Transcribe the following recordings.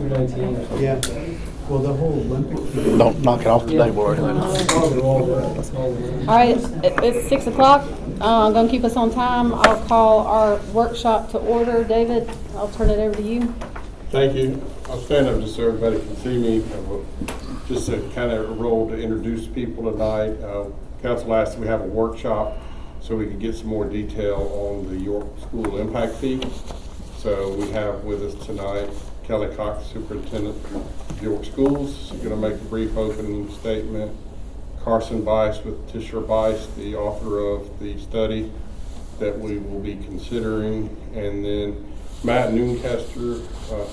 219 or something. Yeah. Well, the whole Olympic thing. Don't knock it off today, boy. All right, it's 6 o'clock. Gonna keep us on time. I'll call our workshop to order. David, I'll turn it over to you. Thank you. I'll stand up just so everybody can see me. Just a kind of a role to introduce people tonight. Council asked if we have a workshop so we could get some more detail on the York School Impact Fee. So we have with us tonight Kelly Cox, Superintendent of York Schools. She's going to make a brief opening statement. Carson Bice with Tisher Bice, the author of the study that we will be considering. And then Matt Noonkester,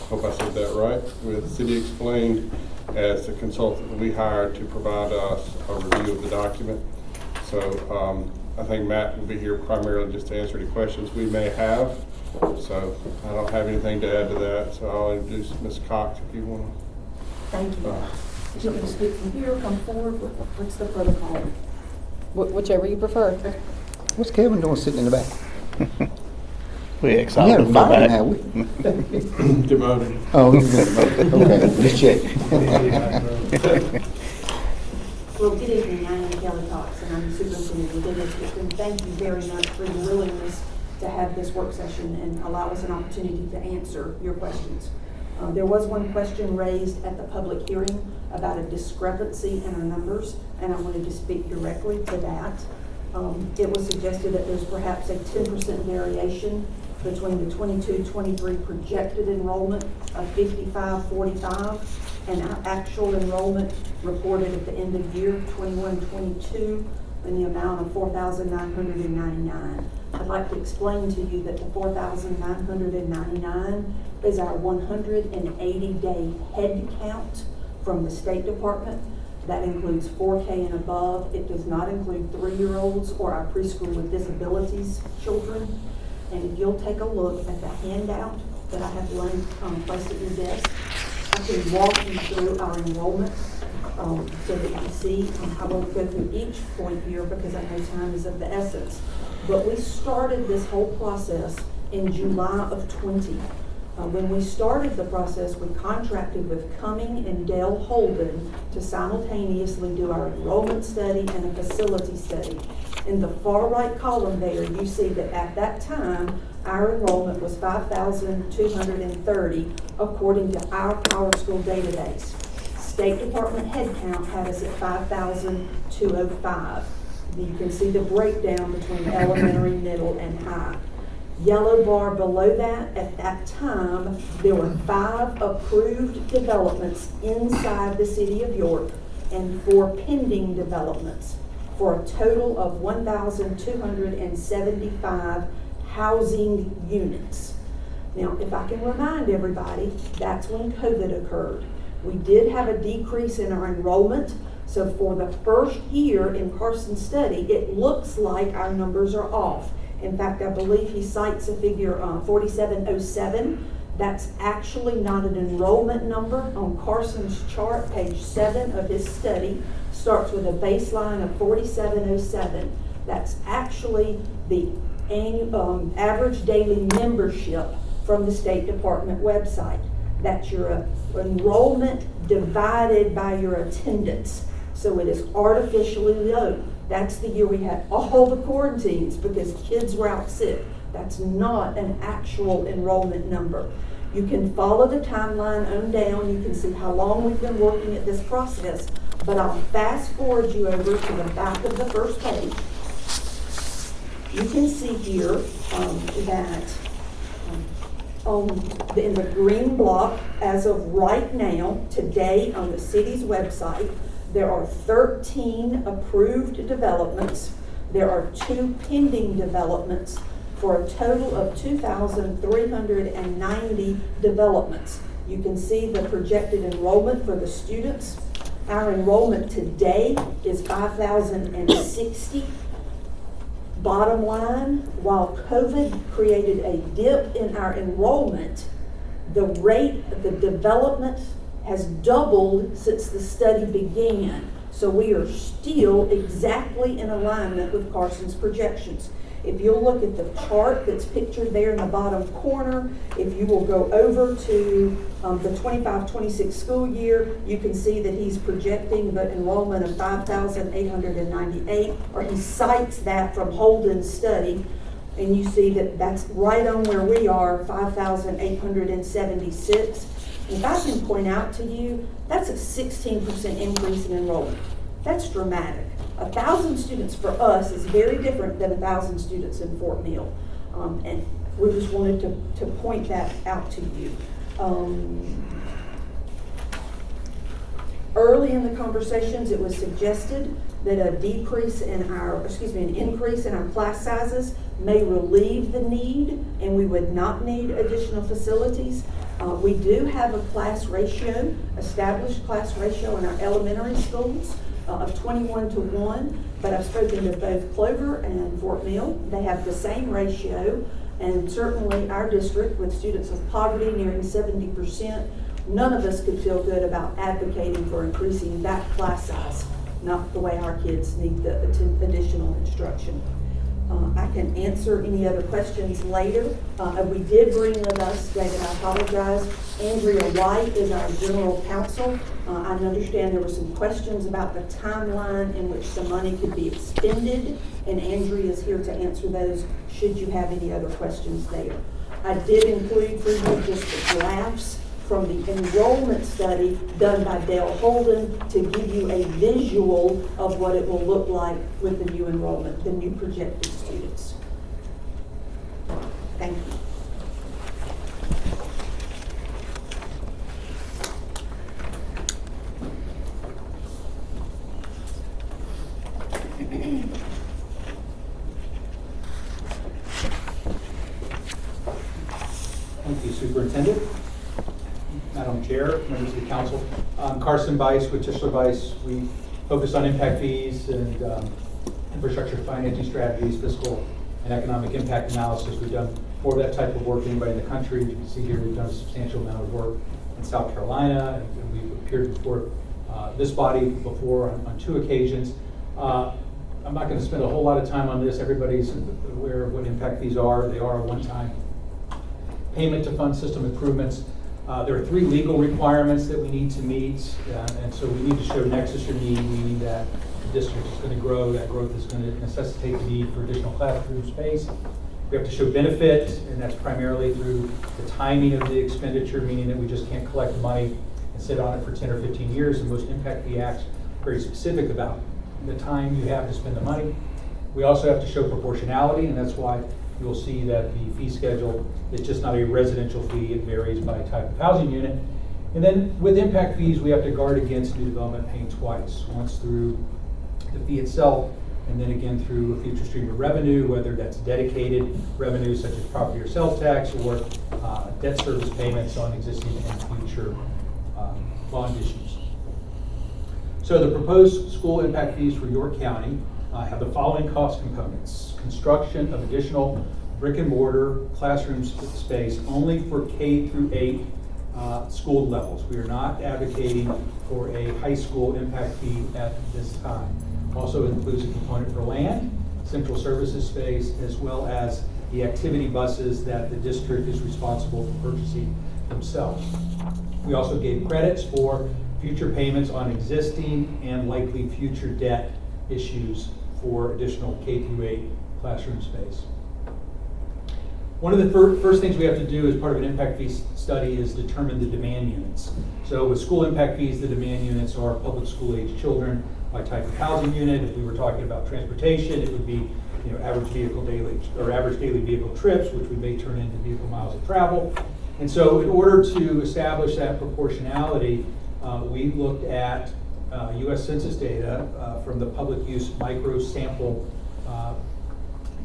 hope I said that right, with City Explained as the consultant that we hired to provide us a review of the document. So I think Matt will be here primarily just to answer any questions we may have. So I don't have anything to add to that, so I'll introduce Ms. Cox if you want to. Thank you. Do you want me to speak from here or come forward? What's the protocol? Whichever you prefer. What's Kevin doing sitting in the back? We We excited haven't to go fired him, back. have we? Devoted. Oh, he's good. Okay, just check. Well, good evening. I am Kelly Cox, and I'm the superintendent of the district. And thank you very much for your willingness to have this work session and allow us an opportunity to answer your questions. There was one question raised at the public hearing about a discrepancy in our numbers, and I wanted to speak directly to that. It was suggested that there's perhaps a 10% variation between the 22-23 projected enrollment of 55-45 and our actual enrollment reported at the end of year 21-22 in the amount of 4,999. I'd like to explain to you that the 4,999 is our 180-day head count from the State Department. That includes 4K and above. It does not include 3-year-olds or our preschool with disabilities children. And if you'll take a look at the handout that I have placed at your desk, I can walk you through our enrollment so that you see. I won't go through each point here because I know time is of the essence. But we started this whole process in July of 20. When we started the process, we contracted with Cumming and Dale Holden to simultaneously do our enrollment study and a facility study. In the far right column there, you see that at that time, our enrollment was 5,230 according to our PowerSchool database. State Department headcount had us at 5,205. You can see the breakdown between elementary, middle, and high. Yellow bar below that, at that time, there were 5 approved developments inside the city of York and 4 pending developments for a total of 1,275 housing units. Now, if I can remind everybody, that's when COVID occurred. We did have a decrease in our enrollment. So for the first year in Carson's study, it looks like our numbers are off. In fact, I believe he cites a figure 4707. That's actually not an enrollment number. On Carson's chart, page 7 of his study, starts with a baseline of 4707. That's actually the annual, average daily membership from the State Department website. That's your enrollment divided by your attendance. So it is artificially low. That's the year we had all the quarantines because kids were out sick. That's not an actual enrollment number. You can follow the timeline on down. You can see how long we've been working at this process. But I'll fast forward you over to the back of the first page. You can see here that in the green block, as of right now, today on the city's website, there are 13 approved developments. There are 2 pending developments for a total of 2,390 developments. You can see the projected enrollment for the students. Our enrollment today is 5,060. Bottom line, while COVID created a dip in our enrollment, the rate of the development has doubled since the study began. So we are still exactly in alignment with Carson's projections. If you'll look at the chart that's pictured there in the bottom corner, if you will go over to the 25-26 school year, you can see that he's projecting the enrollment of 5,898, or he cites that from Holden's study. And you see that that's right on where we are, 5,876. If I can point out to you, that's a 16% increase in enrollment. That's dramatic. 1,000 students for us is very different than 1,000 students in Fort Mill. And we just wanted to point that out to you. Early in the conversations, it was suggested that an increase in our class sizes may relieve the need, and we would not need additional facilities. We do have a established class ratio in our elementary schools of 21-1, but I've spoken to both Clover and Fort Mill. They have the same ratio, and certainly our district, with students of poverty nearing 70%, none of us could feel good about advocating for increasing that class size, not the way our kids need the additional instruction. I can answer any other questions later. We did bring with us, David, I apologize, Andrea White is our general counsel. I understand there were some questions about the timeline in which the money could be expended, and Andrea is here to answer those should you have any other questions there. I did include for you just the graphs from the enrollment study done by Dale Holden to give you a visual of what it will look like with the new enrollment, the new projected students. Thank you. Thank you, Superintendent. Madam Chair, members of the council. Carson Bice with Tischler Bice. We focus on impact fees and infrastructure financing strategies, fiscal and economic impact analysis. We've done more of that type of work than anybody in the country. You can see here we've done a substantial amount of work in South Carolina, and we've appeared before this body before on 2 occasions. I'm not going to spend a whole lot of time on this. Everybody's aware of what impact fees are. They are a one-time payment to fund system improvements. There are 3 legal requirements that we need to meet, and so we need to show nexus or need, meaning that the district is going to grow, that growth is going to necessitate the need for additional classroom space. We have to show benefit, and that's primarily through the timing of the expenditure, meaning that we just can't collect money and sit on it for 10 or 15 years, and most impact fee acts are very specific about the time you have to spend the money. We also have to show proportionality, and that's why you'll see that the fee schedule is just not a residential fee. It varies by type of housing unit. And then with impact fees, we have to guard against new development paying twice, once through the fee itself, and then again through a future stream of revenue, whether that's dedicated revenue such as property or sales tax, or debt service payments on existing and future bond issues. So the proposed school impact fees for York County have the following cost components: construction of additional brick and mortar classroom space only for K-8 school levels. We are not advocating for a high school impact fee at this time. Also includes a component for land, central services space, as well as the activity buses that the district is responsible for purchasing themselves. We also gave credits for future payments on existing and likely future debt issues for additional K-8 classroom space. One of the first things we have to do as part of an impact fee study is determine the demand units. So with school impact fees, the demand units are public school age children by type of housing unit. If we were talking about transportation, it would be average daily vehicle trips, which we may turn into vehicle miles of travel. And so in order to establish that proportionality, we looked at U.S. Census data from the public use micro sample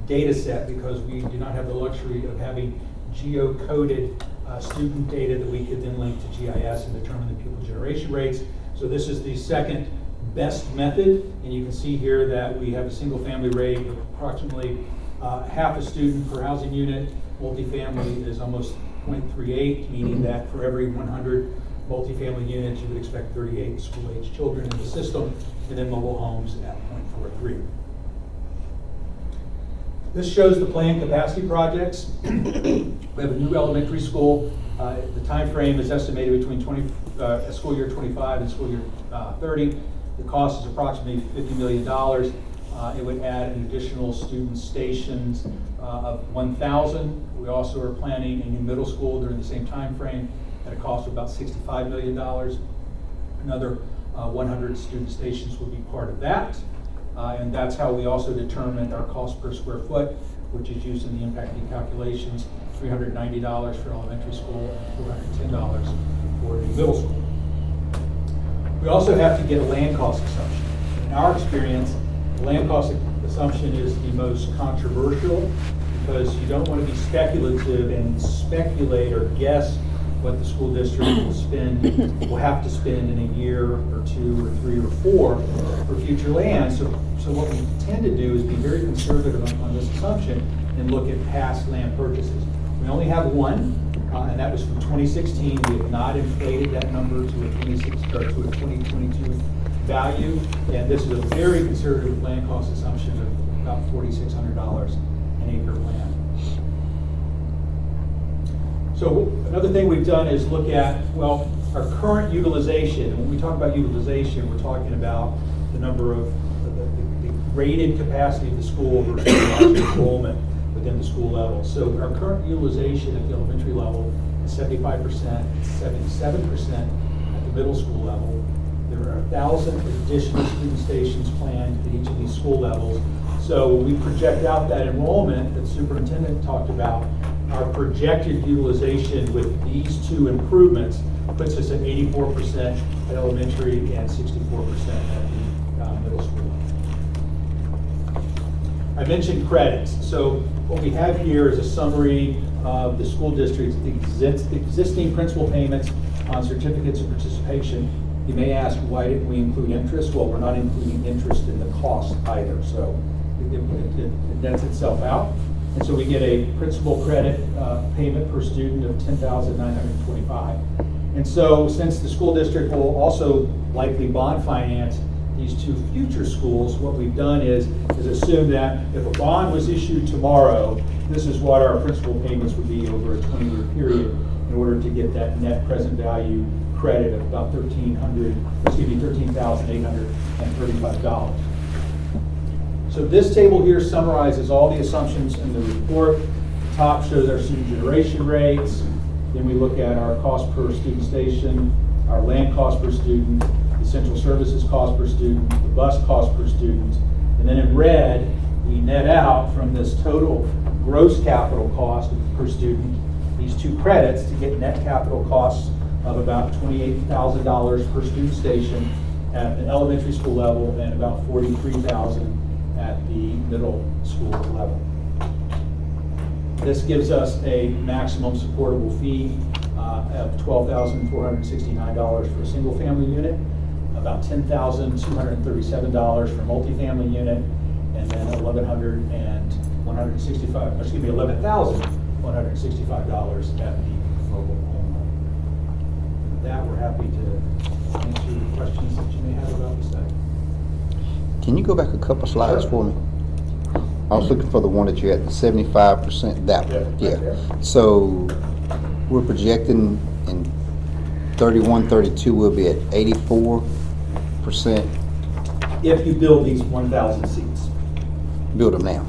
data set, because we do not have the luxury of having geocoded student data that we could then link to GIS and determine the pupil generation rates. So this is the second best method, and you can see here that we have a single family rate of approximately half a student per housing unit. Multifamily is almost 0.38, meaning that for every 100 multifamily units, you would expect 38 school-age children in the system, and then mobile homes at 0.43. This shows the planned capacity projects. We have a new elementary school. The time frame is estimated between school year 25 and school year 30. The cost is approximately $50 million. It would add an additional student stations of 1,000. We also are planning a new middle school during the same time frame at a cost of about $65 million. Another 100 student stations will be part of that. And that's how we also determined our cost per square foot, which is used in the impact fee calculations, $390 for elementary school and $410 for the middle school. We also have to get a land cost assumption. In our experience, the land cost assumption is the most controversial because you don't want to be speculative and speculate or guess what the school district will have to spend in a year or 2 or 3 or 4 for future land. So what we tend to do is be very conservative on this assumption and look at past land purchases. We only have one, and that was from 2016. We have not inflated that number to a 2022 value, and this is a very conservative land cost assumption of about $4,600 an acre of land. So another thing we've done is look at, well, our current utilization. And when we talk about utilization, we're talking about the number of the rated capacity of the school versus the actual enrollment within the school level. So our current utilization at the elementary level is 75%, 77% at the middle school level. There are 1,000 additional student stations planned at each of these school levels. So when we project out that enrollment that the superintendent talked about, our projected utilization with these 2 improvements puts us at 84% at elementary and 64% at the middle school level. I mentioned credits. So what we have here is a summary of the school district's existing principal payments on certificates of participation. You may ask, why didn't we include interest? Well, we're not including interest in the cost either, so it nets itself out. And so we get a principal credit payment per student of $10,925. And so since the school district will also likely bond finance these 2 future schools, what we've done is assume that if a bond was issued tomorrow, this is what our principal payments would be over a 20-year period in order to get that net present value credit of about $13,835. So this table here summarizes all the assumptions in the report. The top shows our student generation rates. Then we look at our cost per student station, our land cost per student, the central services cost per student, the bus cost per student. And then in red, we net out from this total gross capital cost per student these 2 credits to get net capital costs of about $28,000 per student station at the elementary school level and about $43,000 at the middle school level. This gives us a maximum supportable fee of $12,469 for a single family unit, about $10,237 for a multifamily unit, and then $11,165 at the mobile home level. With that, we're happy to answer the questions that you may have about the study. Can you go back a couple slides for me? I was looking for the one that you had, the 75%, that one, Yeah, right yeah. there. So we're projecting in 31, 32, we'll be at 84%. If you build these 1,000 seats. Build them now.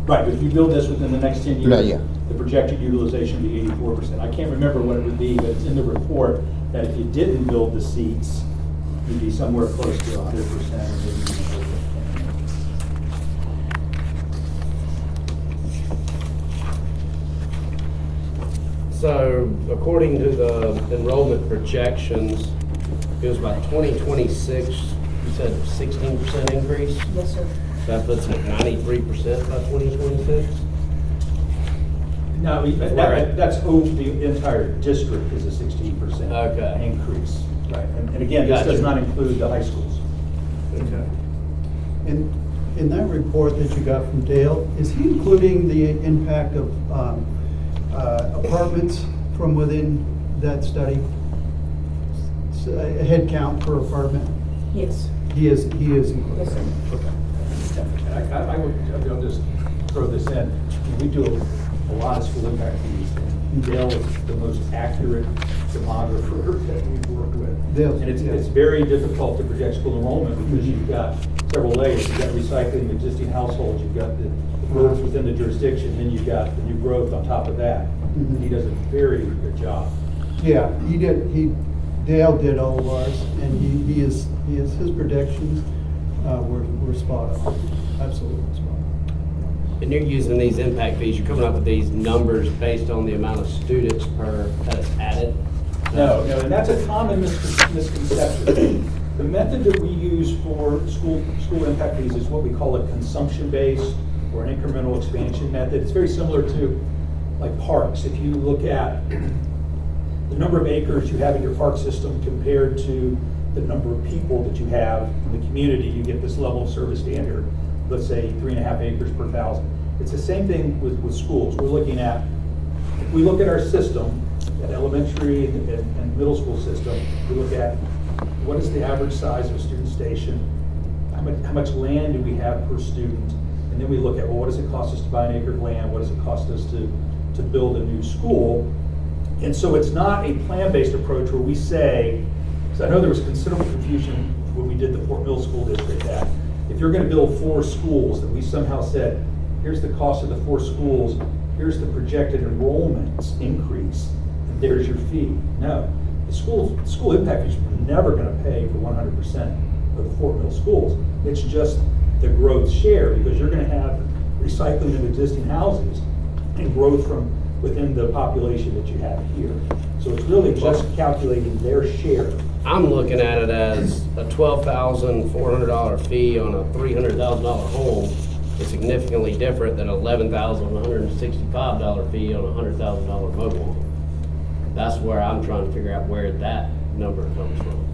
Right, but if you build this within the next 10 years, Yeah, yeah. the projected utilization would be 84%. I can't remember what it would be, but it's in the report that if you didn't build the seats, you'd be somewhere close to 100% or maybe even over. So according to the enrollment projections, it was about 2026, you said 16% increase? Yes, sir. That puts it at 93% by 2026? No, that's over the entire district is a 16% Okay. increase. Right, and again, this does Gotcha. not include the high schools. Okay. In that report that you got from Dale, is he including the impact of apartments from within that study? A head count per apartment? Yes. He is including. Yes, sir. Okay. And I'll just throw this in. We do a lot of school impact fees. And Dale is the most accurate demographer that we've worked with. Dale, And it's, yeah. it's very difficult to project school enrollment because you've got several layers. You've got recycling existing households, you've got the growth within the jurisdiction, then you've got the new growth on top of that. And he does a very good job. Yeah, Dale did all of ours, and his predictions were spot on, absolutely spot on. And you're using these impact fees, you're coming up with these numbers based on the amount of students that's added? No, and that's a common misconception. The method that we use for school impact fees is what we call a consumption-based or an incremental expansion method. It's very similar to like parks. If you look at the number of acres you have in your park system compared to the number of people that you have in the community, you get this level of service standard, let's say 3.5 acres per 1,000. It's the same thing with schools. We're looking at, if we look at our system, at elementary and middle school system, we look at what is the average size of a student station, how much land do we have per student, and then we look at, well, what does it cost us to buy an acre of land, what does it cost us to build a new school? And so it's not a plan-based approach where we say, so I know there was considerable confusion when we did the Fort Mill School District, that if you're gonna build 4 schools, that we somehow said, here's the cost of the 4 schools, here's the projected enrollments increase, and there's your fee. No, the school impact fees are never gonna pay for 100% of the Fort Mill schools. It's just the growth share, because you're gonna have recycling of existing houses and growth from within the population that you have here. So it's really just calculating their share. I'm looking at it as a $12,400 fee on a $300,000 home is significantly different than $11,165 fee on a $100,000 mobile home. That's where I'm trying to figure out where that number comes from.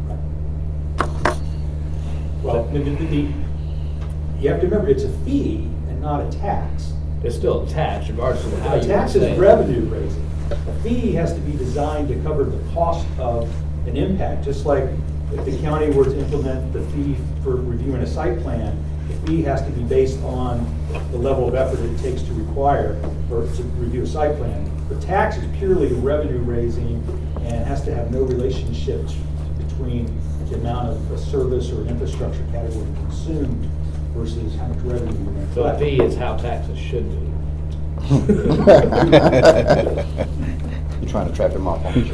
Well, you have to remember, it's a fee and not a tax. It's still a tax regardless of how A you tax say is it. revenue raising. A fee has to be designed to cover the cost of an impact, just like if the county were to implement the fee for reviewing a site plan, the fee has to be based on the level of effort it takes to require or to review a site plan. The tax is purely revenue raising and has to have no relationship between the amount of a service or an infrastructure category consumed versus how much revenue you make. So a fee is how taxes should be. You're trying to trap him off, aren't you?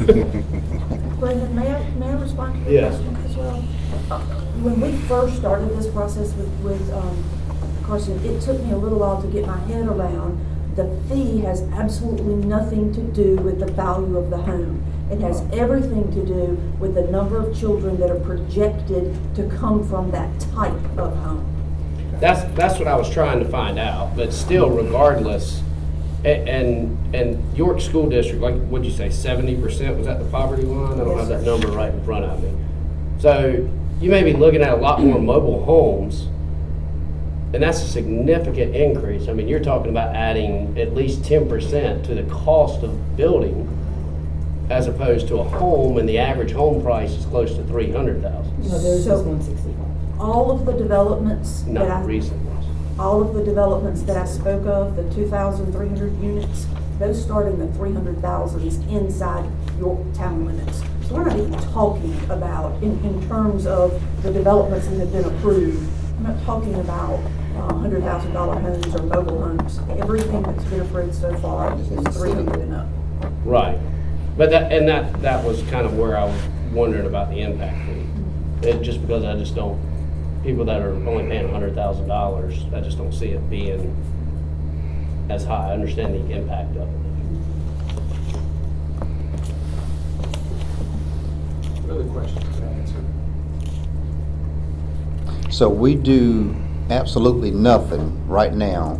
Brendan, may I respond to your Yeah. question as well? When we first started this process with Carson, it took me a little while to get my head around. The fee has absolutely nothing to do with the value of the home. It has everything to do with the number of children that are projected to come from that type of home. That's what I was trying to find out, but still regardless, and York School District, like, what'd you say, 70%, was that the poverty line? I don't have that number right in front of me. So you may be looking at a lot more mobile homes, and that's a significant increase. I mean, you're talking about adding at least 10% to the cost of building, as opposed to a home, and the average home price is close to $300,000. No, there's just 165. All of the developments that Not recent ones. all of the developments that I spoke of, the 2,300 units, those start in the 300,000s inside York town limits. So we're not even talking about, in terms of the developments that have been approved, I'm not talking about $100,000 homes or mobile homes. Everything that's been approved so far is 300 and up. Right. But that was kind of where I was wondering about the impact fee. Just because I just don't, people that are only paying $100,000, I just don't see it being as high. I understand the impact of it. What other questions can I answer? So we do absolutely nothing right now.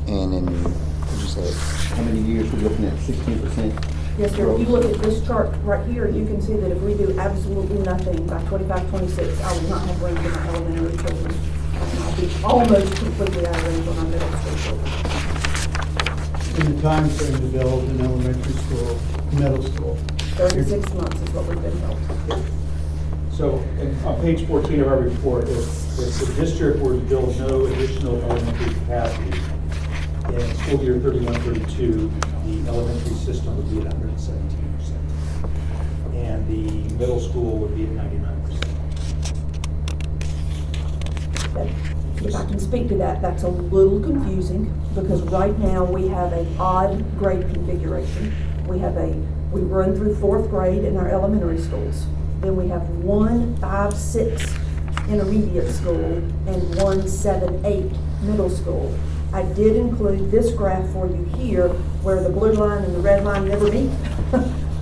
And in, what you said, how many years we're looking at 16%? Yes, sir. If you look at this chart right here, you can see that if we do absolutely nothing by 25, 26, I will not have range on my elementary children. And I'll be almost completely out of range on my middle school children. In the time frame to build an elementary school, middle school. 36 months is what we've been told. So, on page 14 of our report, if the district were to build no additional elementary capacity, in school year 31-32, the elementary system would be at 117%. And the middle school would be at 99%. If I can speak to that, that's a little confusing, because right now we have an odd grade configuration. We run through 4th grade in our elementary schools. Then we have 1, 5, 6 intermediate school and 1, 7, 8 middle school. I did include this graph for you here, where the blue line and the red line never meet.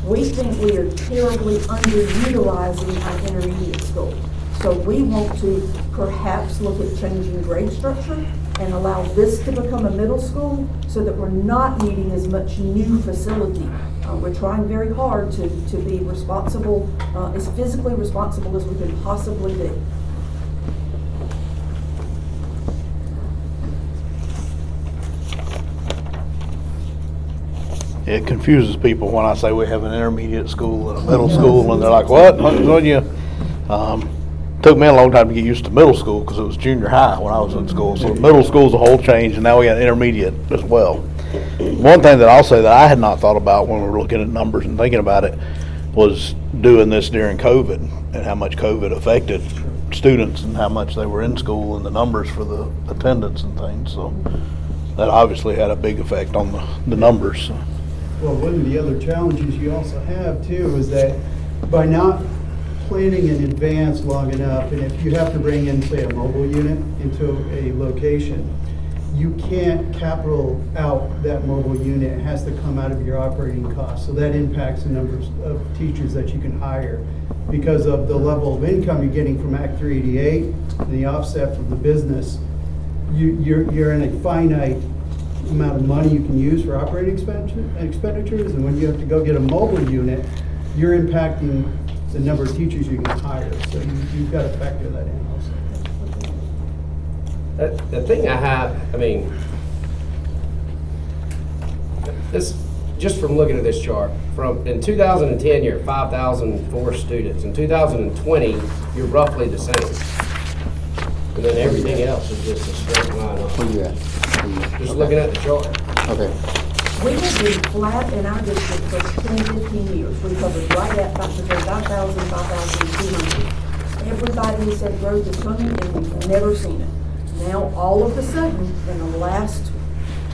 We think we are terribly underutilizing our intermediate school. So we want to perhaps look at changing grade structure and allow this to become a middle school so that we're not needing as much new facility. We're trying very hard to be responsible, as physically responsible as we can possibly be. It confuses people when I say we have an intermediate school and a middle school, and they're like, what? What you? Took me a long time to get used to middle school because it was junior high when I was in school. So middle school's a whole change, and now we got intermediate as well. One thing that I'll say that I had not thought about when we were looking at numbers and thinking about it was doing this during COVID and how much COVID affected students and how much they were in school and the numbers for the attendance and things. So that obviously had a big effect on the numbers. Well, one of the other challenges you also have too is that by not planning in advance long enough, and if you have to bring in, say, a mobile unit into a location, you can't capital out that mobile unit. It has to come out of your operating costs. So that impacts the numbers of teachers that you can hire because of the level of income you're getting from Act 388 and the offset from the business. You're in a finite amount of money you can use for operating expenditures, and when you have to go get a mobile unit, you're impacting the number of teachers you can hire. So you've got to factor that in also. The thing I have, this, just from looking at this chart, in 2010, you're at 5,004 students. In 2020, you're roughly the same. And then everything else is just a straight line up. Where you at? Just looking at the chart. Okay. We have been flat in our district for 10, 15 years. We covered right at 5,000, 5,200. Everybody has said growth is coming, and we've never seen it. Now, all of a sudden, in the last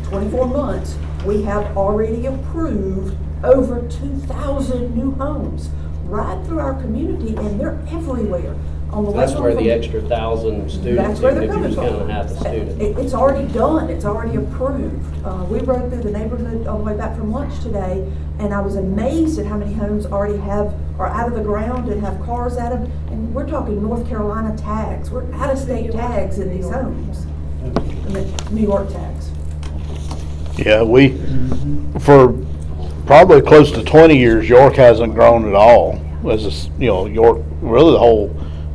24 months, we have already approved over 2,000 new homes right through our community, and they're everywhere. On the way That's home where from- the extra 1,000 students, That's where even they're if you're coming just from. counting half the students. It's already done, it's already approved. We rode through the neighborhood on the way back from lunch today, and I was amazed at how many homes already are out of the ground and have cars at them. And we're talking North Carolina tags, we're out-of-state tags in these homes. New York tags. Yeah, for probably close to 20 years, York hasn't grown at all. York, really the whole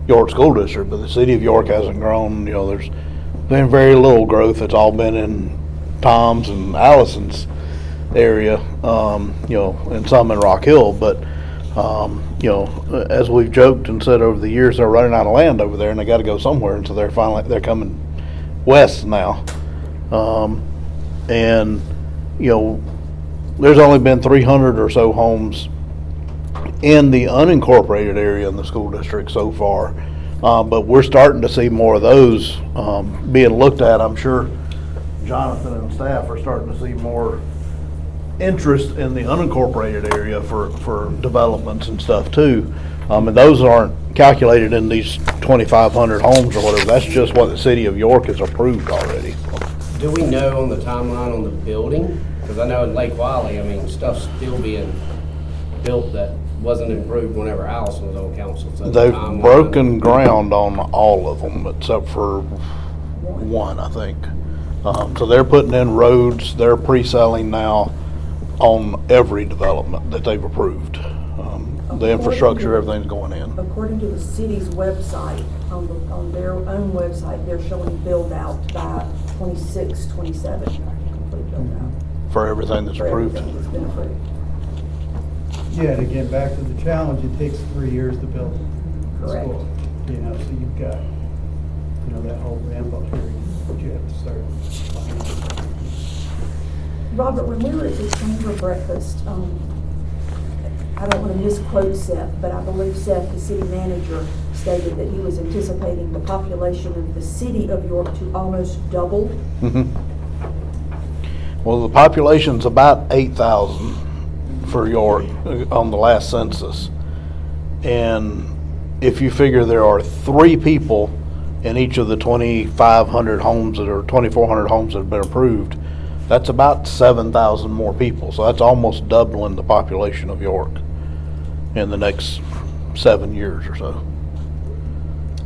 York School District, but the city of York hasn't grown. There's been very little growth. It's all been in Tom's and Allison's area, and some in Rock Hill. But, as we've joked and said over the years, they're running out of land over there and they got to go somewhere. And so they're coming west now. And there's only been 300 or so homes in the unincorporated area in the school district so far. But we're starting to see more of those being looked at. I'm sure Jonathan and staff are starting to see more interest in the unincorporated area for developments and stuff too. And those aren't calculated in these 2,500 homes or whatever. That's just what the city of York has approved already. Do we know on the timeline on the building? Because I know in Lake Wiley, stuff's still being built that wasn't improved whenever Allison was on council. So the They've timeline- broken ground on all of them except for one, I think. So they're putting in roads, they're pre-selling now on every development that they've approved. The infrastructure, everything's going in. According to the city's website, on their own website, they're showing build out by 26, 27, complete build out. For everything that's For approved. everything that's been approved. Yeah, and again, back to the challenge, it takes 3 years to build. Correct. school. You know, so you've got, you know, that whole ramp up period that you have to start planning. Robert, when we were at the chamber breakfast, I don't want to misquote Seth, but I believe Seth, the city manager, stated that he was anticipating the population of the city of York to almost double. Well, the population's about 8,000 for York on the last census. And if you figure there are 3 people in each of the 2,500 homes that are, 2,400 homes that have been approved, that's about 7,000 more people. So that's almost doubling the population of York in the next 7 years or so.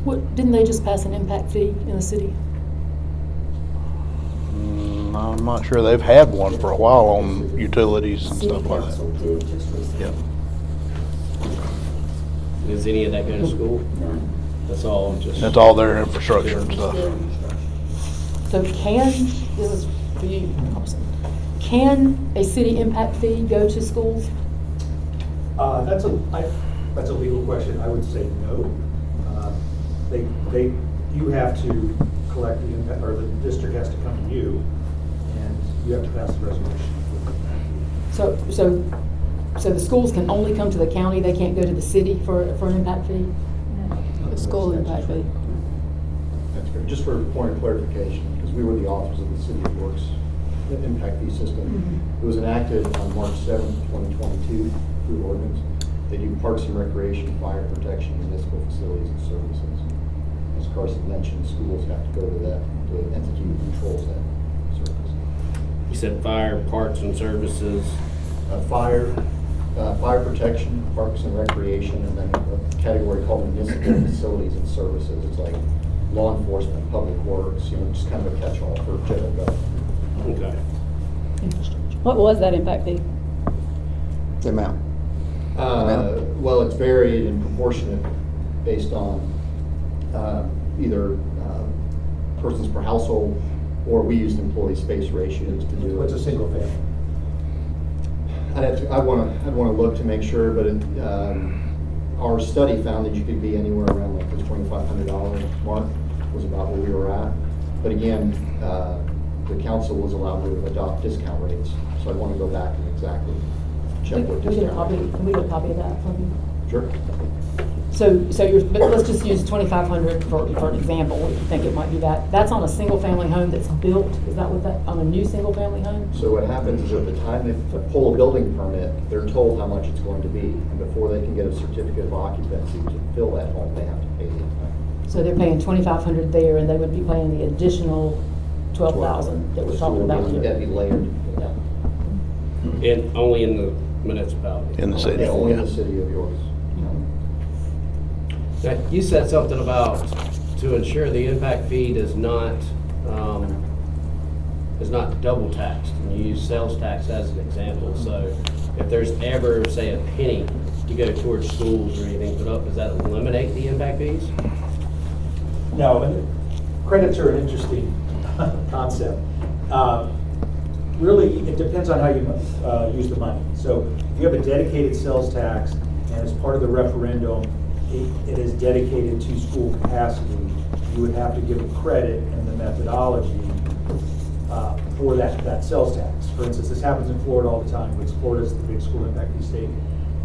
What, didn't they just pass an impact fee in the city? I'm not sure. They've had one for a while on utilities and City stuff like council that. did just recently. Yep. Does any of that go to school? None. That's all just. That's all their infrastructure and stuff. So this is for you, Thompson. Can a city impact fee go to schools? That's a legal question. I would say no. You have to collect the impact, or the district has to come to you, and you have to pass the resolution. So the schools can only come to the county, they can't go to the city for an impact fee? The school impact fee. That's great. Just for a point of clarification, because we were the authors of the City of York's impact fee system. It was enacted on March 7th, 2022 through ordinance. They do parks and recreation, fire protection, municipal facilities and services. As Carson mentioned, schools have to go to the entity who controls that service. You said fire, parks and services. Fire protection, parks and recreation, and then a category called municipal facilities and services. It's like law enforcement, public works, you know, just kind of a catch-all for general government. Okay. What was that impact fee? The amount. Well, it's varied and proportionate based on either persons per household, or we used employee space ratios to do it. What's a single family? I'd want to look to make sure, but our study found that you could be anywhere around like the $2,500 mark was about where we were at. But again, the council was allowed to adopt discount rates, so I want to go back and exactly check what Can we get a discount copy, rates. can we get a copy of that from you? Sure. But let's just use 2,500 for an example, if you think it might be that. That's on a single-family home that's built, is that what that, on a new single-family home? So what happens is at the time they pull a building permit, they're told how much it's going to be. And before they can get a certificate of occupancy to fill that home, they have to pay the impact. So they're paying 2,500 there, and they would be paying the additional 12,000 that we're talking about here. That'd be layered. Yeah. Only in the municipality. In the city. Yeah, only in the city of York. Now, you said something about to ensure the impact fee is not double taxed. And you use sales tax as an example. So if there's ever, say, a penny to go towards schools or anything put up, does that eliminate the impact fees? No, and credits are an interesting concept. Really, it depends on how you use the money. So if you have a dedicated sales tax, and as part of the referendum, it is dedicated to school capacity, you would have to give a credit in the methodology for that sales tax. For instance, this happens in Florida all the time, because Florida is the big school impact fee state.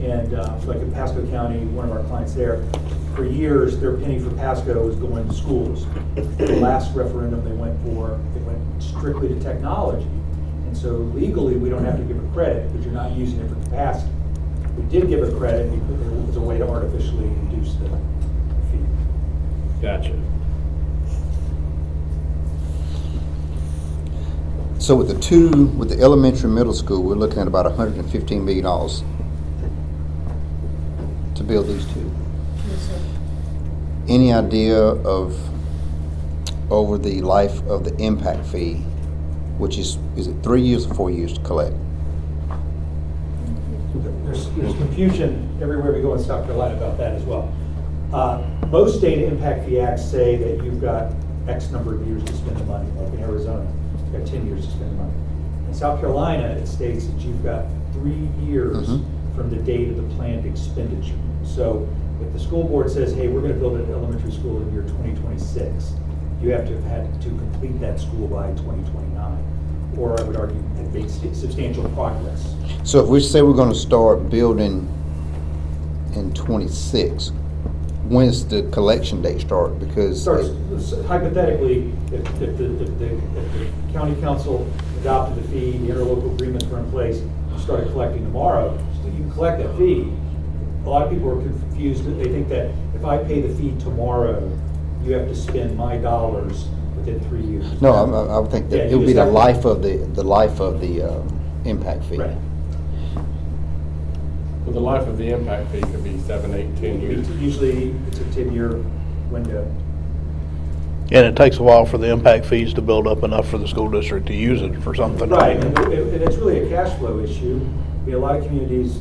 And like in Pasco County, one of our clients there, for years, their penny for Pasco was going to schools. The last referendum they went strictly to technology. And so legally, we don't have to give a credit, because you're not using it for capacity. We did give a credit because it was a way to artificially reduce the fee. Gotcha. So with the elementary and middle school, we're looking at about $115 million to build these two. Yes, sir. Any idea of, over the life of the impact fee, which is it 3 years or 4 years to collect? There's confusion everywhere we go in South Carolina about that as well. Most state impact fee acts say that you've got X number of years to spend the money, like in Arizona, you've got 10 years to spend the money. In South Carolina, it states that you've got 3 years from the date of the planned expenditure. So if the school board says, hey, we're gonna build an elementary school in year 2026, you have to have had to complete that school by 2029. Or I would argue, have made substantial progress. So if we say we're gonna start building in '26, when's the collection date start? Because Starts, hypothetically, if the county council adopted the fee, the interlocal agreements were in place, you started collecting tomorrow, so you can collect that fee. A lot of people are confused, they think that if I pay the fee tomorrow, you have to spend my dollars within 3 years. no, I would think Yeah, that you it would be just the have to- life of the impact fee. Right. Well, the life of the impact fee could be 7, 8, 10 years. Usually, it's a 10-year window. And it takes a while for the impact fees to build up enough for the school district to use it for something. Right, and it's really a cash flow issue. I mean, a lot of communities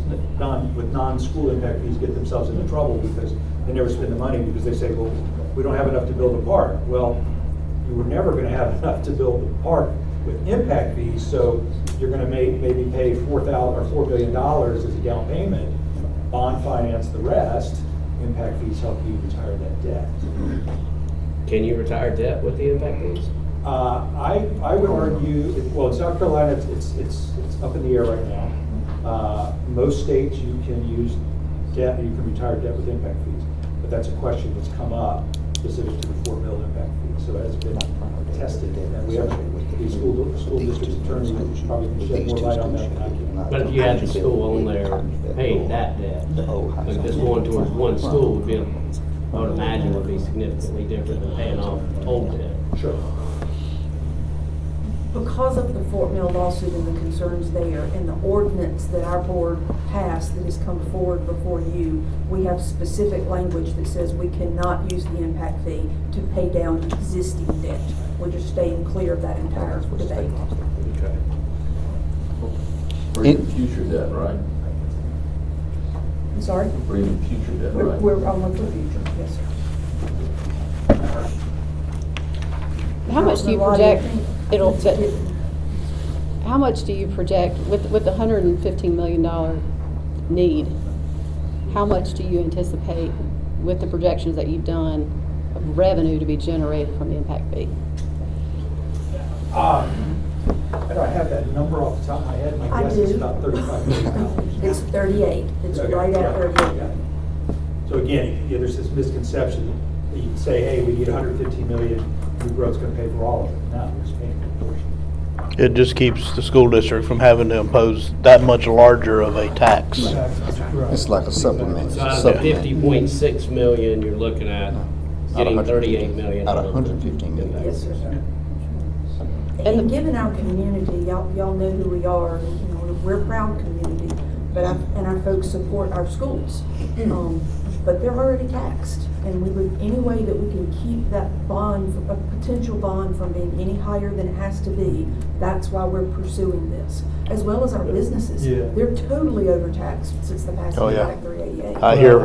with non-school impact fees get themselves into trouble because they never spend the money because they say, well, we don't have enough to build a park. Well, you were never gonna have enough to build a park with impact fees, so you're gonna maybe pay $4 billion as a down payment, bond finance the rest, impact fees help you retire that debt. Can you retire debt with the impact fees? I would argue, well, in South Carolina, it's up in the air right now. Most states, you can use debt, you can retire debt with impact fees, but that's a question that's come up specific to the Fort Mill impact fee, so it has been tested, and we have the school district attorney probably can shed more light on that than I can. But if you had the school on there paying that debt, like just going towards one school would be, I would imagine would be significantly different than paying off old debt. Sure. Because of the Fort Mill lawsuit and the concerns there, and the ordinance that our board passed that has come forward before you, we have specific language that says we cannot use the impact fee to pay down existing debt. We're just staying clear of that entire debate. Okay. In- Bringing future debt, right? I'm sorry? Bringing future debt, right? We're on with the future, yes, sir. How much do you Well, I project think it'll, it's- how much do you project with the $115 million need? How much do you anticipate with the projections that you've done of revenue to be generated from the impact fee? I don't have that number off the top of my head, my I guess is do. about $35 million. It's 38, it's Okay, right at yeah, 38. yeah. So again, yeah, there's this misconception that you can say, hey, we need 115 million, New Growth's gonna pay for all of it. No, we're just paying for a portion. It just keeps the school district from having to impose that much larger of a tax. It's like a supplement. So out of the supplement. 50.6 million, you're looking at getting 38 million. Out of 115 million. impact. Yes, sir. And And given our community, y'all know who we are, you know, we're a proud community, but and our folks support our schools. But they're already taxed, and we would, any way that we can keep that bond, a potential bond from being any higher than it has to be, that's why we're pursuing this, as well as our businesses. Yeah. They're totally overtaxed since the passing Oh, of yeah. Act 388.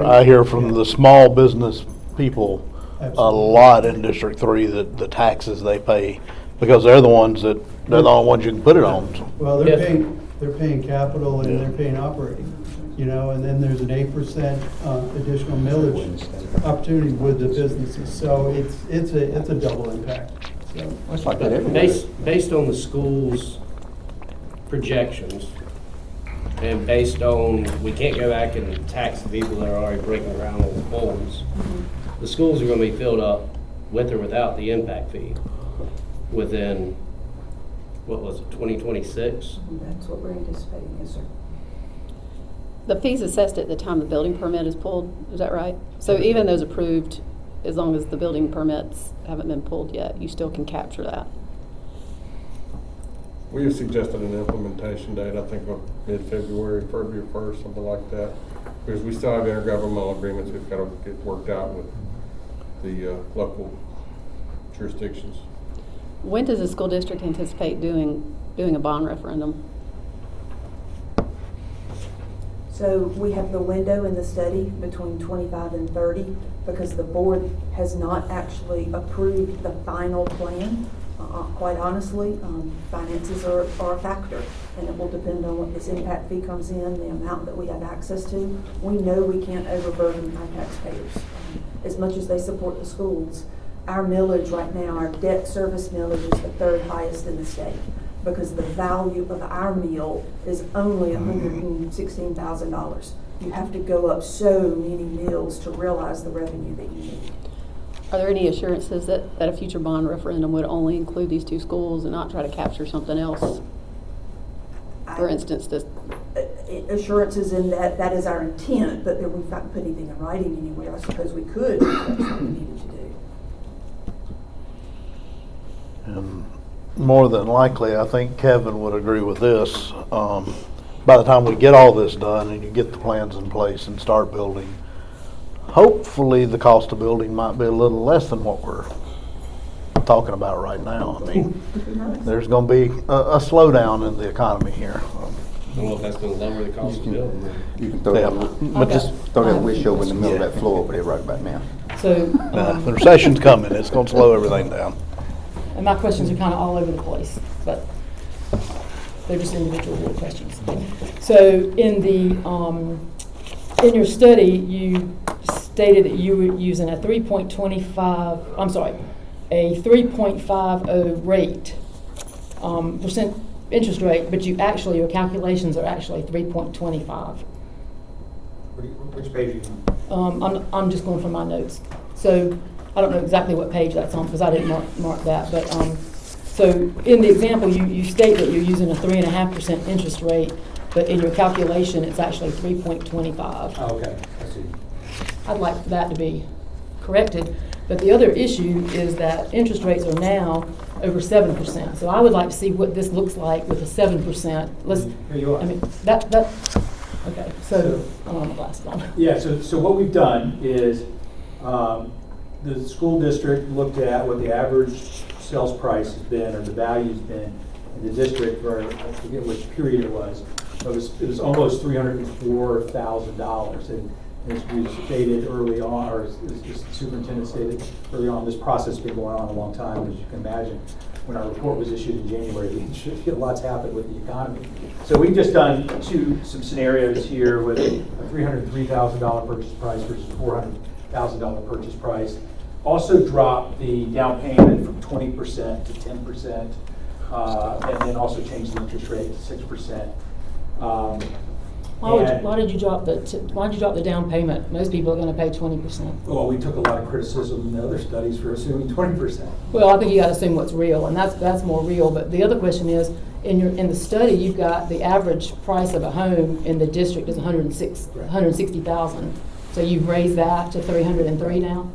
I hear from the small business people a Absolutely. lot in District 3 that the taxes they pay, because they're the only ones you can put it on. Well, Yeah. they're paying capital and they're paying operating, you know, and then there's an 8% additional millage opportunity with the businesses. So it's a double impact, so. It's like that everywhere. Based on the school's projections, and based on, we can't go back and tax the people that are already breaking ground on the homes, the schools are gonna be filled up with or without the impact fee within, what was it, 2026? That's what we're anticipating, yes, sir. The fee's assessed at the time the building permit is pulled, is that right? So even those approved, as long as the building permits haven't been pulled yet, you still can capture that? We have suggested an implementation date, I think of mid-February, February 1st, something like that. Because we still have intergovernmental agreements we've got to get worked out with the local jurisdictions. When does the school district anticipate doing a bond referendum? So we have the window in the study between 25 and 30 because the board has not actually approved the final plan. Quite honestly, finances are a factor, and it will depend on what this impact fee comes in, the amount that we have access to. We know we can't overburden our taxpayers. As much as they support the schools, our millage right now, our debt service millage is the third highest in the state, because the value of our meal is only $116,000. You have to go up so many meals to realize the revenue that you need. Are there any assurances that a future bond referendum would only include these two schools and not try to capture something else? For instance, this. Assurances in that is our intent, but we've not put anything in writing anywhere. I suppose we could, if that's what we needed to do. And more than likely, I think Kevin would agree with this. By the time we get all this done and you get the plans in place and start building, hopefully the cost of building might be a little less than what we're talking about right now. I mean, there's going to be a slowdown in the economy here. I don't know if that's gonna lower the cost of building. You can throw Yeah, that, but just throw that wish over in the middle of that floor over there right about now. So, the recession's coming. It's going to slow everything down. and my questions are kind of all over the place, but they're just individual little questions. So in your study, you stated that you were using a 3.50 rate, percent interest rate, but your calculations are actually 3.25. Which page are you on? I'm just going from my notes. So I don't know exactly what page that's on because I didn't mark that. But so in the example, you state that you're using a 3.5% interest rate, but in your calculation, it's actually 3.25. Oh, okay, I see. I'd like that to be corrected. But the other issue is that interest rates are now over 7%. So I would like to see what this looks like with a 7%. Here you are. I mean, okay, so I don't have my glasses on. Yeah, so what we've done is the school district looked at what the average sales price has been, or the value's been in the district for, I forget which period it was. It was almost $304,000. And as we stated early on, or as the superintendent stated early on, this process has been going on a long time, as you can imagine. When our report was issued in January, a lot's happened with the economy. So we've just done some scenarios here with a $303,000 purchase price versus $400,000 purchase price. Also dropped the down payment from 20% to 10%, and then also changed the interest rate to 6%. Why did you drop the down payment? Most people are going to pay 20%. Well, we took a lot of criticism in the other studies for assuming 20%. Well, I think you got to assume what's real, and that's more real. But the other question is, in the study, you've got the average price of a home in the district is $160,000. So you've raised that to $303,000 now.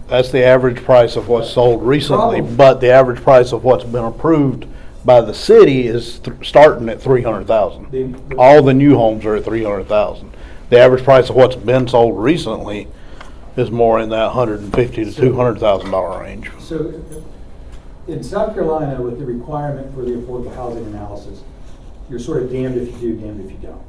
That's the average price of what's sold recently, but the average price of what's been approved by the city is starting at $300,000. All the new homes are at $300,000. The average price of what's been sold recently is more in that $150,000 to $200,000 range. So in South Carolina, with the requirement for the affordable housing analysis, you're sort of damned if you do, damned if you don't.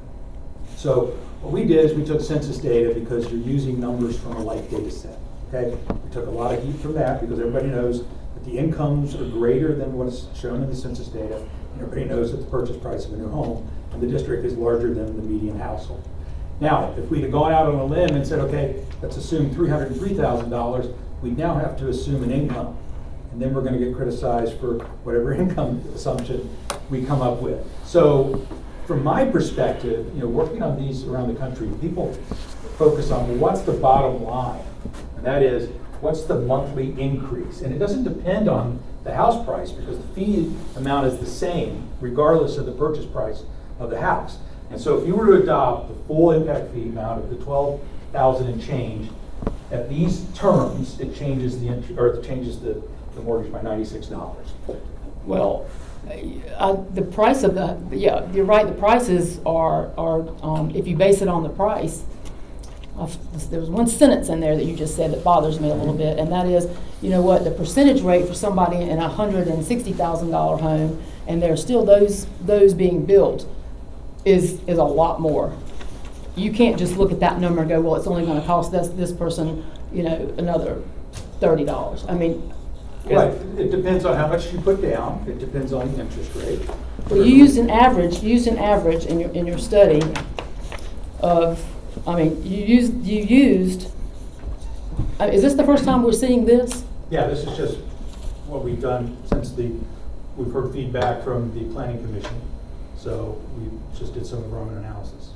So what we did is we took census data because you're using numbers from a like data set. Okay, we took a lot of heat from that because everybody knows that the incomes are greater than what's shown in the census data, and everybody knows that the purchase price of a new home in the district is larger than the median household. Now, if we'd have gone out on a limb and said, okay, let's assume $303,000, we'd now have to assume an income, and then we're going to get criticized for whatever income assumption we come up with. So, from my perspective, working on these around the country, people focus on, well, what's the bottom line? And that is, what's the monthly increase? And it doesn't depend on the house price because the fee amount is the same regardless of the purchase price of the house. And so if you were to adopt the full impact fee amount of the $12,000 and change, at these terms, it changes the mortgage by $96. Well, the price of you're right. The prices are if you base it on the price. There was one sentence in there that you just said that bothers me a little bit, and that is, the percentage rate for somebody in a $160,000 home, and there are still those being built, is a lot more. You can't just look at that number and go, well, it's only going to cost this person, another $30. I mean, Right, it depends on how much you put down, it depends on the interest rate. Well, you used an average in your study of, I mean, you used, is this the first time we're seeing this? Yeah, this is just what we've done since we've heard feedback from the planning commission, so we just did some of our own analysis.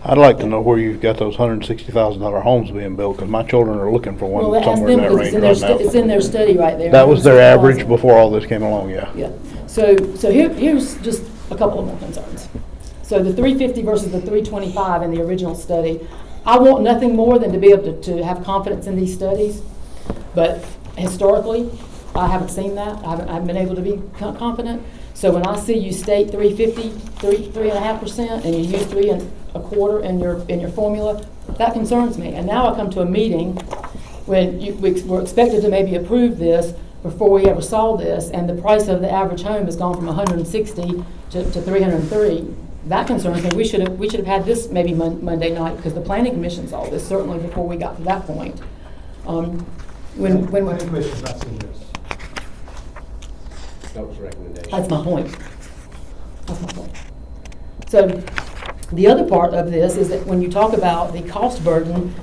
I'd like to know where you've got those $160,000 homes being built, because my children are looking for Well, one ask somewhere in them, that because range right it's now. in their study right there. That was their average 160,000. before all this came along, yeah. Yeah, so here's just a couple of more concerns. So the 350 versus the 325 in the original study, I want nothing more than to be able to have confidence in these studies, but historically, I haven't seen that. I haven't been able to be confident. So when I see you state 350, 3.5%, and you use 3.25 in your formula, that concerns me. And now I come to a meeting when we're expected to maybe approve this before we ever saw this, and the price of the average home has gone from 160 to 303. That concerns me. We should have had this maybe Monday night, because the planning commission saw this certainly before we got to that point. The planning commission's not seen this. That was a recommendation. That's my point. That's my point. So the other part of this is that when you talk about the cost burden,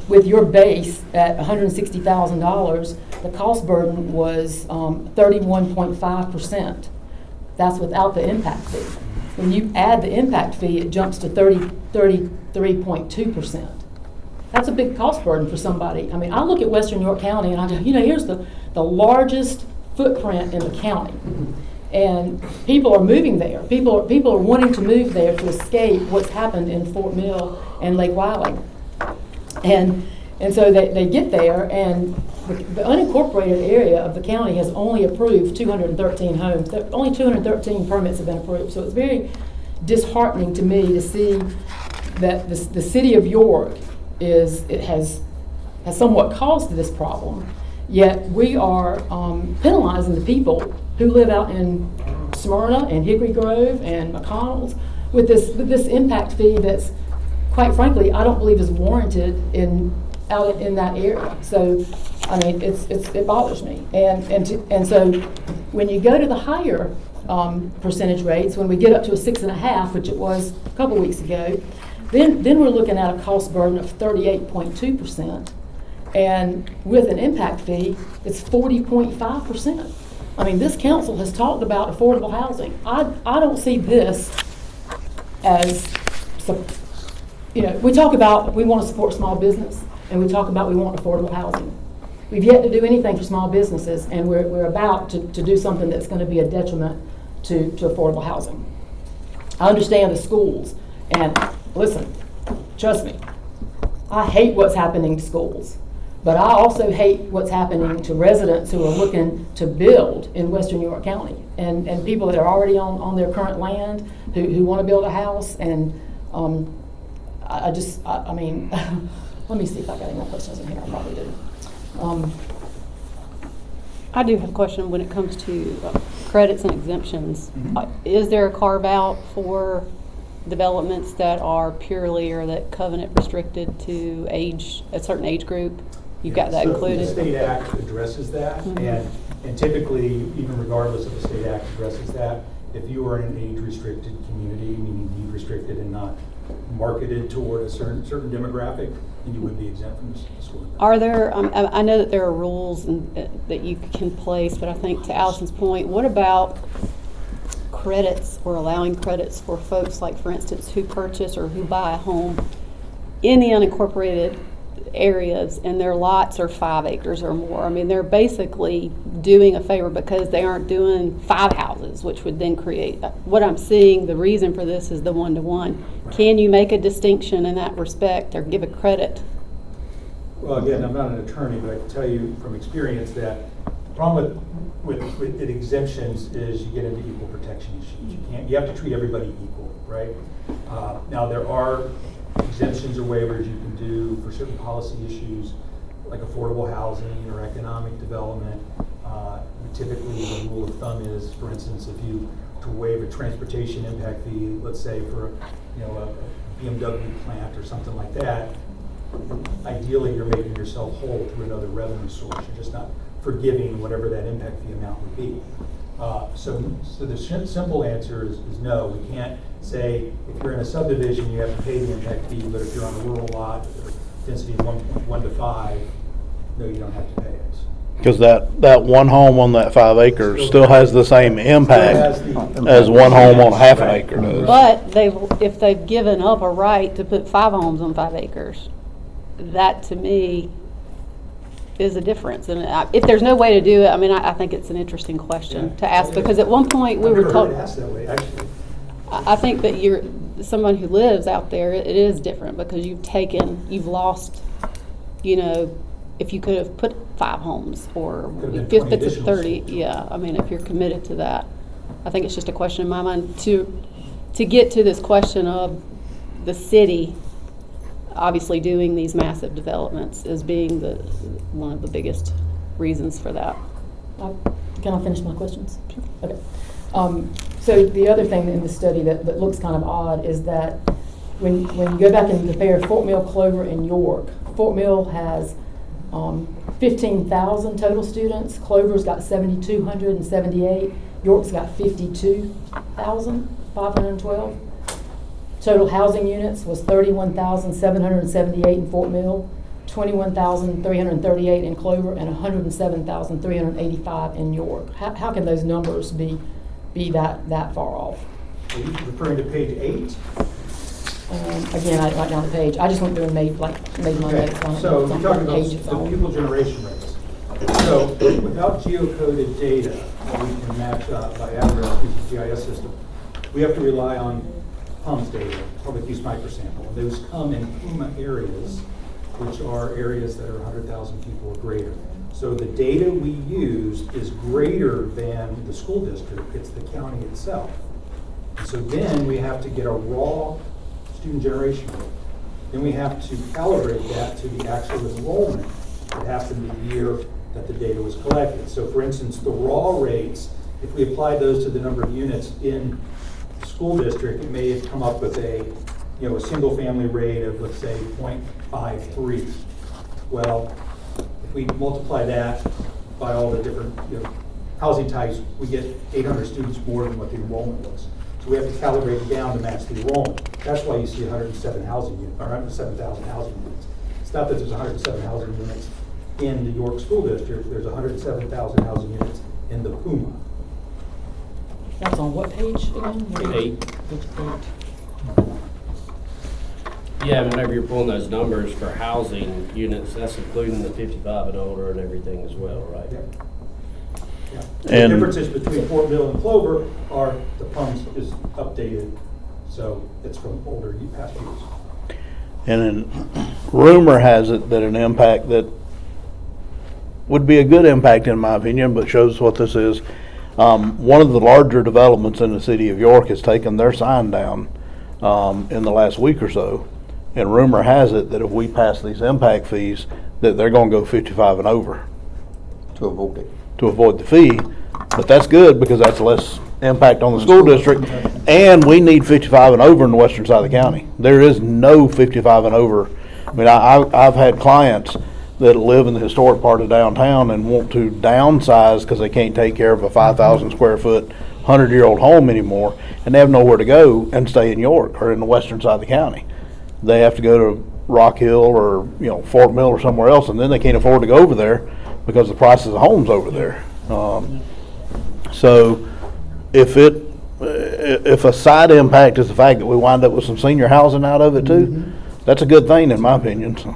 with your base at $160,000, the cost burden was 31.5%. That's without the impact fee. When you add the impact fee, it jumps to 33.2%. That's a big cost burden for somebody. I mean, I look at Western York County and I go, here's the largest footprint in the county. And people are moving there. People are wanting to move there to escape what's happened in Fort Mill and Lake Wylie. And so they get there, and the unincorporated area of the county has only approved 213 homes. Only 213 permits have been approved. So it's very disheartening to me to see that the city of York has somewhat caused this problem, yet we are penalizing the people who live out in Smyrna and Hickory Grove and McConnell's with this impact fee that's, quite frankly, I don't believe is warranted out in that area. So, I mean, it bothers me. And so, when you go to the higher percentage rates, when we get up to a 6.5, which it was a couple weeks ago, then we're looking at a cost burden of 38.2%, and with an impact fee, it's 40.5%. I mean, this council has talked about affordable housing. I don't see this as, we talk about we want to support small business, and we talk about we want affordable housing. We've yet to do anything for small businesses, and we're about to do something that's going to be a detriment to affordable housing. I understand the schools, and listen, trust me, I hate what's happening to schools, but I also hate what's happening to residents who are looking to build in Western York County, and people that are already on their current land who want to build a house. And I mean, let me see if I got any more questions in here. I probably do. I do have a question when it comes to credits and exemptions. Is there a carve out for developments that are purely or that covenant restricted to a certain age group? You've got that included? The state act addresses that, and typically, even regardless of the state act addresses that, if you are in an age-restricted community, meaning deed restricted and not marketed toward a certain demographic, then you would be exempt from the school. Are there, I know that there are rules that you can place, but I think to Allison's point, what about credits or allowing credits for folks like, for instance, who purchase or who buy a home in the unincorporated areas and their lots are 5 acres or more? I mean, they're basically doing a favor because they aren't doing 5 houses, which would then create, what I'm seeing, the reason for this is the one-to-one. Can you make a distinction in that respect or give a credit? Well, again, I'm not an attorney, but I can tell you from experience that the problem with exemptions is you get into equal protection issues. You have to treat everybody equal, right? Now, there are exemptions or waivers you can do for certain policy issues like affordable housing or economic development. Typically, the rule of thumb is, for instance, if you to waive a transportation impact fee, let's say for a BMW plant or something like that, ideally you're making yourself whole through another revenue source. You're just not forgiving whatever that impact fee amount would be. So the simple answer is no. We can't say if you're in a subdivision you have to pay the impact fee, but if you're on a rural lot, or density 1 to 5, no, you don't have to pay it. Because that one home on that 5 acres still has the same impact as one home on a half an acre does. But if they've given up a right to put 5 homes on 5 acres, that to me is a difference. And if there's no way to do it, I mean, I think it's an interesting question to ask, because at one point we were told. I've never heard it asked that way, actually. I think that you're someone who lives out there, it is different because you've lost, if you could have put 5 homes or Could have been if it's 20 30, additional. yeah. I mean, if you're committed to that, I think it's just a question in my mind to get to this question of the city obviously doing these massive developments as being one of the biggest reasons for that. Can I finish my questions? Okay. So the other thing in the study that looks kind of odd is that when you go back and compare Fort Mill, Clover, and York, Fort Mill has 15,000 total students. Clover's got 7,278. York's got 52,512. Total housing units was 31,778 in Fort Mill, 21,338 in Clover, and 107,385 in York. How can those numbers be that far off? Are you referring to page 8? Again, I didn't write down the page. I just went through and made my notes on it. So It's you're on talking about page it's the on. pupil generation rates. So without geocoded data that we can match up by address using GIS system, we have to rely on PUMS data, public use microsample. And those come in PUMA areas, which are areas that are 100,000 people or greater. So the data we use is greater than the school district, it's the county itself. And so then we have to get a raw student generation rate. Then we have to calibrate that to the actual enrollment that happened the year that the data was collected. So for instance, the raw rates, if we applied those to the number of units in the school district, it may have come up with a single family rate of, let's say, 0.53. Well, if we multiply that by all the different housing types, we get 800 students more than what the enrollment was. So we have to calibrate it down to match the enrollment. That's why you see 107,000 housing units. It's not that there's 107 housing units in the York School District. There's 107,000 housing units in the PUMA. That's on what page again? 8. Page 8. Yeah, whenever you're pulling those numbers for housing units, that's including the 55 and older and everything as well, right? Yeah. The And- differences between Fort Mill and Clover are the PUMS is updated, so it's from older past years. And then rumor has it that an impact that would be a good impact in my opinion, but shows what this is. One of the larger developments in the city of York has taken their sign down in the last week or so. And rumor has it that if we pass these impact fees, that they're going to go 55 and over To avoid it. to avoid the fee. But that's good because that's less impact on the school district. And we need 55 and over in the western side of the county. There is no 55 and over. I mean, I've had clients that live in the historic part of downtown and want to downsize because they can't take care of a 5,000 square foot, 100-year-old home anymore, and they have nowhere to go and stay in York or in the western side of the county. They have to go to Rock Hill or Fort Mill or somewhere else, and then they can't afford to go over there because the prices of homes over there. So if a side impact is the fact that we wind up with some senior housing out of it too, that's a good thing in my opinion. So.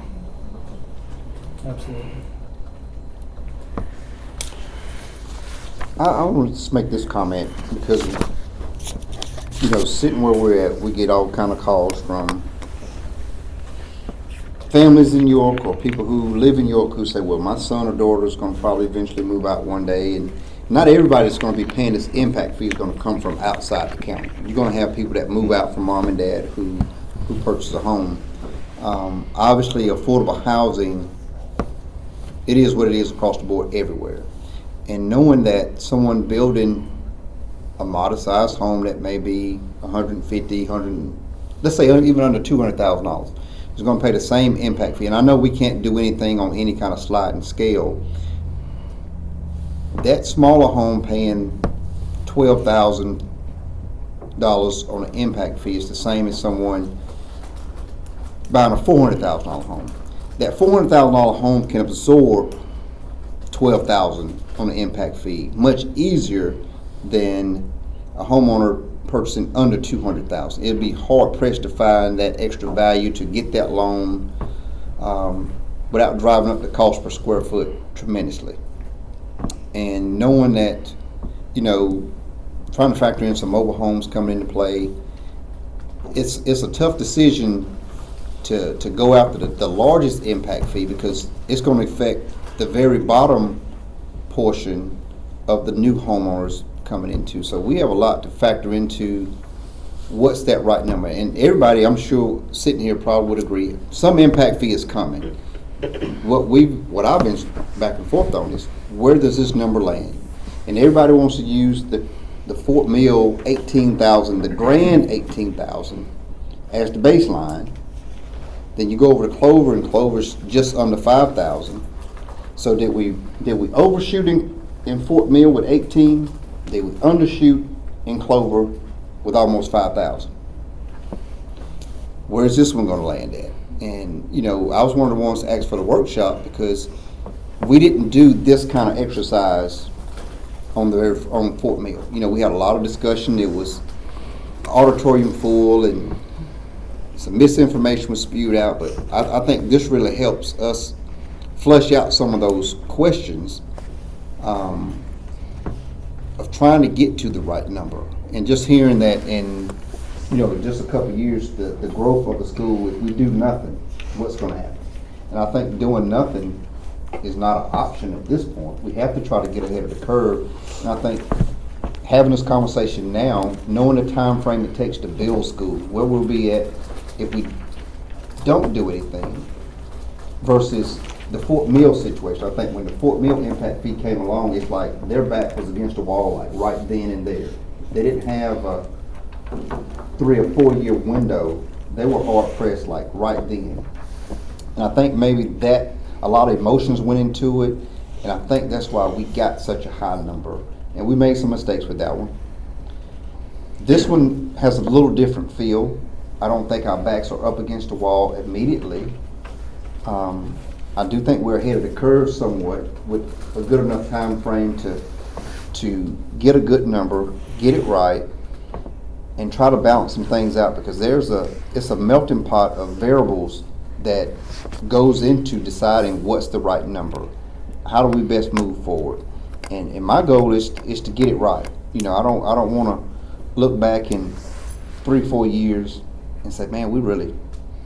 Absolutely. I want to just make this comment because, sitting where we're at, we get all kind of calls from families in York or people who live in York who say, well, my son or daughter is going to probably eventually move out one day. And not everybody that's going to be paying this impact fee is going to come from outside the county. You're going to have people that move out from mom and dad who purchase a home. Obviously, affordable housing, it is what it is across the board everywhere. And knowing that someone building a modest-sized home that may be $150,000, let's say even under $200,000, is gonna pay the same impact fee. And I know we can't do anything on any kind of sliding scale. That smaller home paying $12,000 on an impact fee is the same as someone buying a $400,000 home. That $400,000 home can absorb $12,000 on the impact fee much easier than a homeowner purchasing under $200,000. It'd be hard pressed to find that extra value to get that loan without driving up the cost per square foot tremendously. And knowing that, you know, trying to factor in some mobile homes coming into play, it's a tough decision to go after the largest impact fee, because it's going to affect the very bottom portion of the new homeowners coming into. So we have a lot to factor into what's that right number. And everybody, I'm sure, sitting here probably would agree, some impact fee is coming. What I've been back and forth on is, where does this number land? And everybody wants to use the Fort Mill 18,000, the grand 18,000 as the baseline. Then you go over to Clover, and Clover's just under 5,000. So did we overshoot in Fort Mill with 18? Did we undershoot in Clover with almost 5,000? Where's this one going to land at? And you know, I was one of the ones to ask for the workshop because we didn't do this kind of exercise on Fort Mill. You know, we had a lot of discussion. It was auditorium full, and some misinformation was spewed out. But I think this really helps us flush out some of those questions of trying to get to the right number. And just hearing that in, you know, just a couple of years, the growth of the school, if we do nothing, what's going to happen? And I think doing nothing is not an option at this point. We have to try to get ahead of the curve. And I think having this conversation now, knowing the time frame it takes to build schools, where we'll be at if we don't do anything, versus the Fort Mill situation. I think when the Fort Mill impact fee came along, it's like their back was against the wall, like right then and there. They didn't have a 3 or 4 year window. They were hard pressed, like right then. And I think maybe that a lot of emotions went into it, and I think that's why we got such a high number. And we made some mistakes with that one. This one has a little different feel. I don't think our backs are up against the wall immediately. I do think we're ahead of the curve somewhat with a good enough time frame to get a good number, get it right, and try to balance some things out, because it's a melting pot of variables that goes into deciding what's the right number. How do we best move forward? And my goal is to get it right. You know, I don't want to look back in 3-4 years and say, man, we really,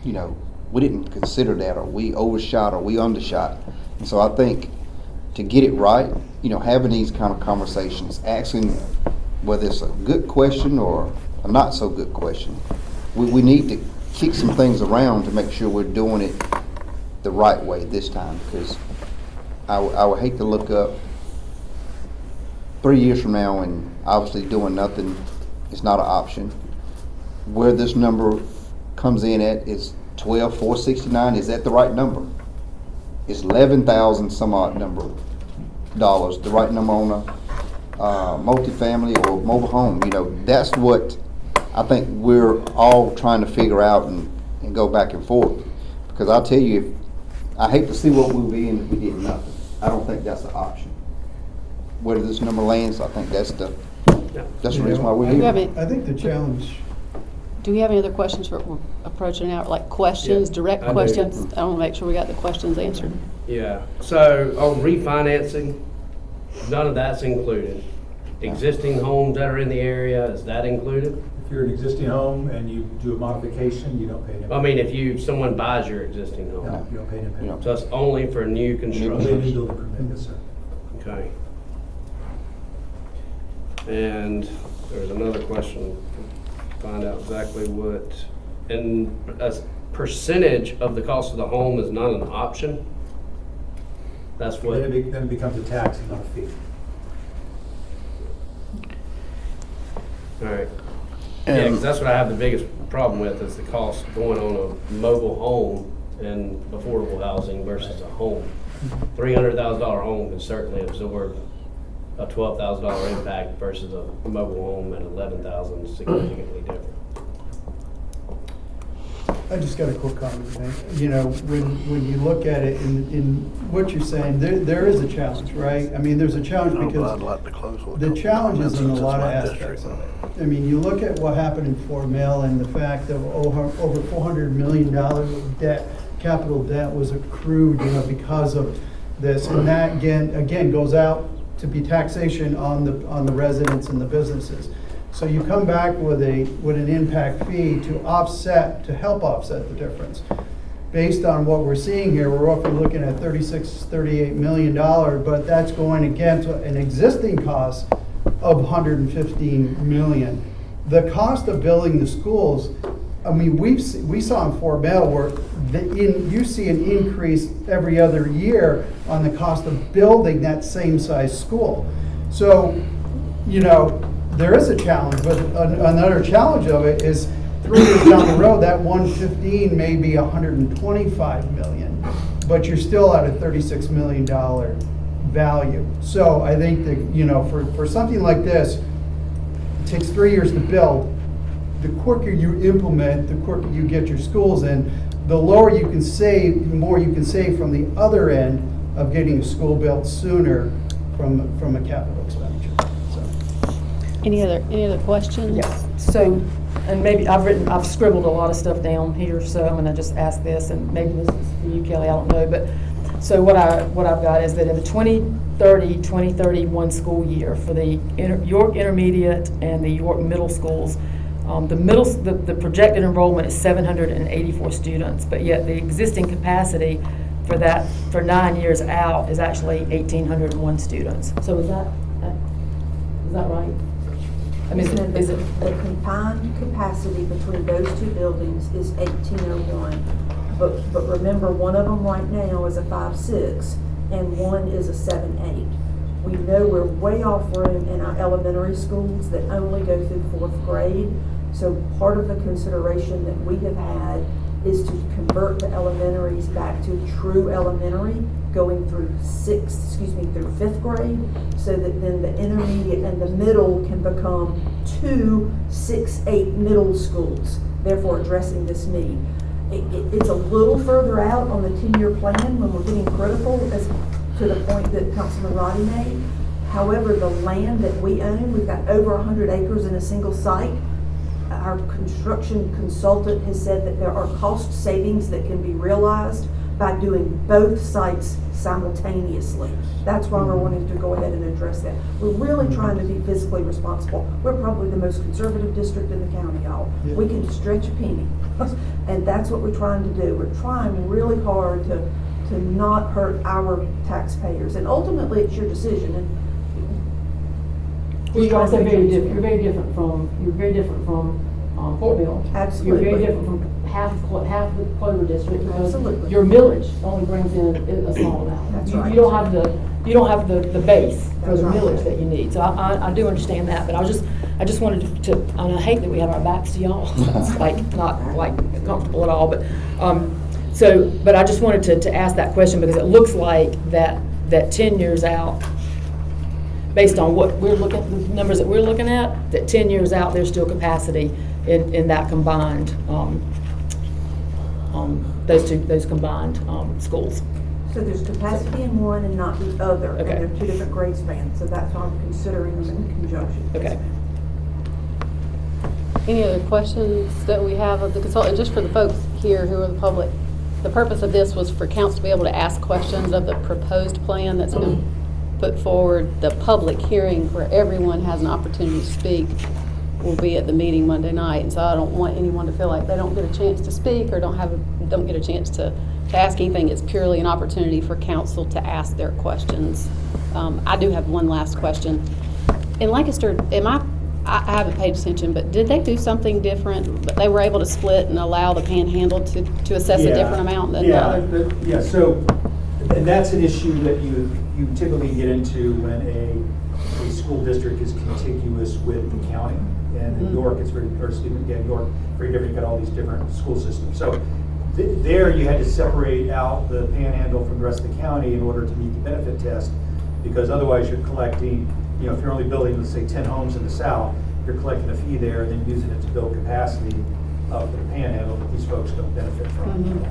you know, we didn't consider that, or we overshot, or we undershot. And so I think to get it right, you know, having these kind of conversations, asking whether it's a good question or a not so good question, we need to kick some things around to make sure we're doing it the right way this time, because I would hate to look up 3 years from now and obviously doing nothing is not an option. Where this number comes in at is 12,469. Is that the right number? Is 11,000 some odd number dollars the right number on a multifamily or mobile home? You know, that's what I think we're all trying to figure out and go back and forth. Because I'll tell you, I hate to see what we'll be in if we did nothing. I don't think that's an option. Where this number lands, I think that's the reason why we're Do you have here. any, I think the challenge, do we have any other questions for approaching out, like questions, Yeah, direct I do. questions? I want to make sure we got the questions answered. Yeah, so on refinancing, none of that's included. Existing homes that are in the area, is that included? If you're an existing home and you do a modification, you don't pay an I mean, if someone buys your existing No, home. you don't pay an impact. So it's only for new They need construction? building permit, yes, sir. Okay. And there's another question, find out exactly what, and a percentage of the cost of the home is not an option? That's what, Then it becomes a tax and not a fee. all right. Yeah, 'cause that's what I have the biggest problem problem with is the cost going on a mobile home and affordable housing versus a home. $300,000 home can certainly absorb a $12,000 impact versus a mobile home at $11,000, significantly different. I just got a quick comment to make. You know, when you look at it in what you're saying, there is a challenge, right? I mean, there's a challenge I'd because like to close with the challenge is in a since lot of it's my aspects district. of it. I mean, you look at what happened in Fort Mill and the fact that over $400 million of debt, capital debt was accrued, you know, because of this. And that again goes out to be taxation on the residents and the businesses. So you come back with an impact fee to help offset the difference. Based on what we're seeing here, we're roughly looking at $38 million, but that's going against an existing cost of $115 million. The cost of building the schools, I mean, we saw in Fort Mill where you see an increase every other year on the cost of building that same size school. So, you know, there is a challenge, but another challenge of it is 3 years down the road, that 115 may be 125 million, but you're still at a $36 million value. So I think that, you know, for something like this, it takes 3 years to build. The quicker you implement, the quicker you get your schools in, the lower you can save, the more you can save from the other end of getting a school built sooner from a capital expenditure. So. Any other questions? Yes, so, and maybe I've scribbled a lot of stuff down here, so I'm gonna just ask this, and maybe this is for you, Kelly, I don't know, but, so what I've got is that in the 2030-2031 school year, for the York Intermediate and the York Middle Schools, the projected enrollment is 784 students, but yet the existing capacity for 9 years out is actually 1,801 students. So is that right? I mean, is it? The combined capacity between those two buildings is 1,801. But remember, one of them right now is a 5.6 and one is a 7.8. We know we're way off room in our elementary schools that only go through 4th grade. So part of the consideration that we have had is to convert the elementaries back to true elementary, going through 5th grade, so that then the intermediate and the middle can become 2 6-8 middle schools, therefore addressing this need. It's a little further out on the 10-year plan when we're getting critical as to the point that Councilman Roddy made. However, the land that we own, we've got over 100 acres in a single site. Our construction consultant has said that there are cost savings that can be realized by doing both sites simultaneously. That's why we're wanting to go ahead and address that. We're really trying to be fiscally responsible. We're probably the most conservative district in the county, y'all. Yeah. We can stretch a penny. And that's what we're trying to do. We're trying really hard to not hurt our taxpayers. And ultimately, it's your decision. And You're also very different. You're very different from Fort Mill. Absolutely. You're very different from half the Clover District because Absolutely. your millage only brings in a small amount. That's You right. don't have the base for That's the right. millage that you need. So I do understand that, but I just wanted to, and I hate that we have our backs to y'all. It's like not like comfortable at all, but but I just wanted to ask that question because it looks like that 10 years out, based on what we're looking, the numbers that we're looking at, that 10 years out, there's still capacity in that combined, those combined schools. so there's capacity in one and not the other. Okay. And they're 2 different grade spans, so that's why I'm considering them in conjunction. Okay. Any other questions that we have of the consultant, just for the folks here who are the public? The purpose of this was for council to be able to ask questions of the proposed plan that's been put forward. The public hearing where everyone has an opportunity to speak will be at the meeting Monday night. And so I don't want anyone to feel like they don't get a chance to speak or don't get a chance to ask anything. It's purely an opportunity for council to ask their questions. I do have one last question. In Lancaster, I haven't paid attention, but did they do something different? But they were able to split and allow the Panhandle to assess a different amount than the other? Yeah, so, and that's an issue that you typically get into when a school district is contiguous with the county. And in York, it's very, or excuse me, again, York, very different, you got all these different school systems. So there you had to separate out the Panhandle from the rest of the county in order to meet the benefit test, because otherwise you're collecting, you know, if you're only building, let's say, 10 homes in the south, you're collecting a fee there and then using it to build capacity of the Panhandle that these folks don't benefit from.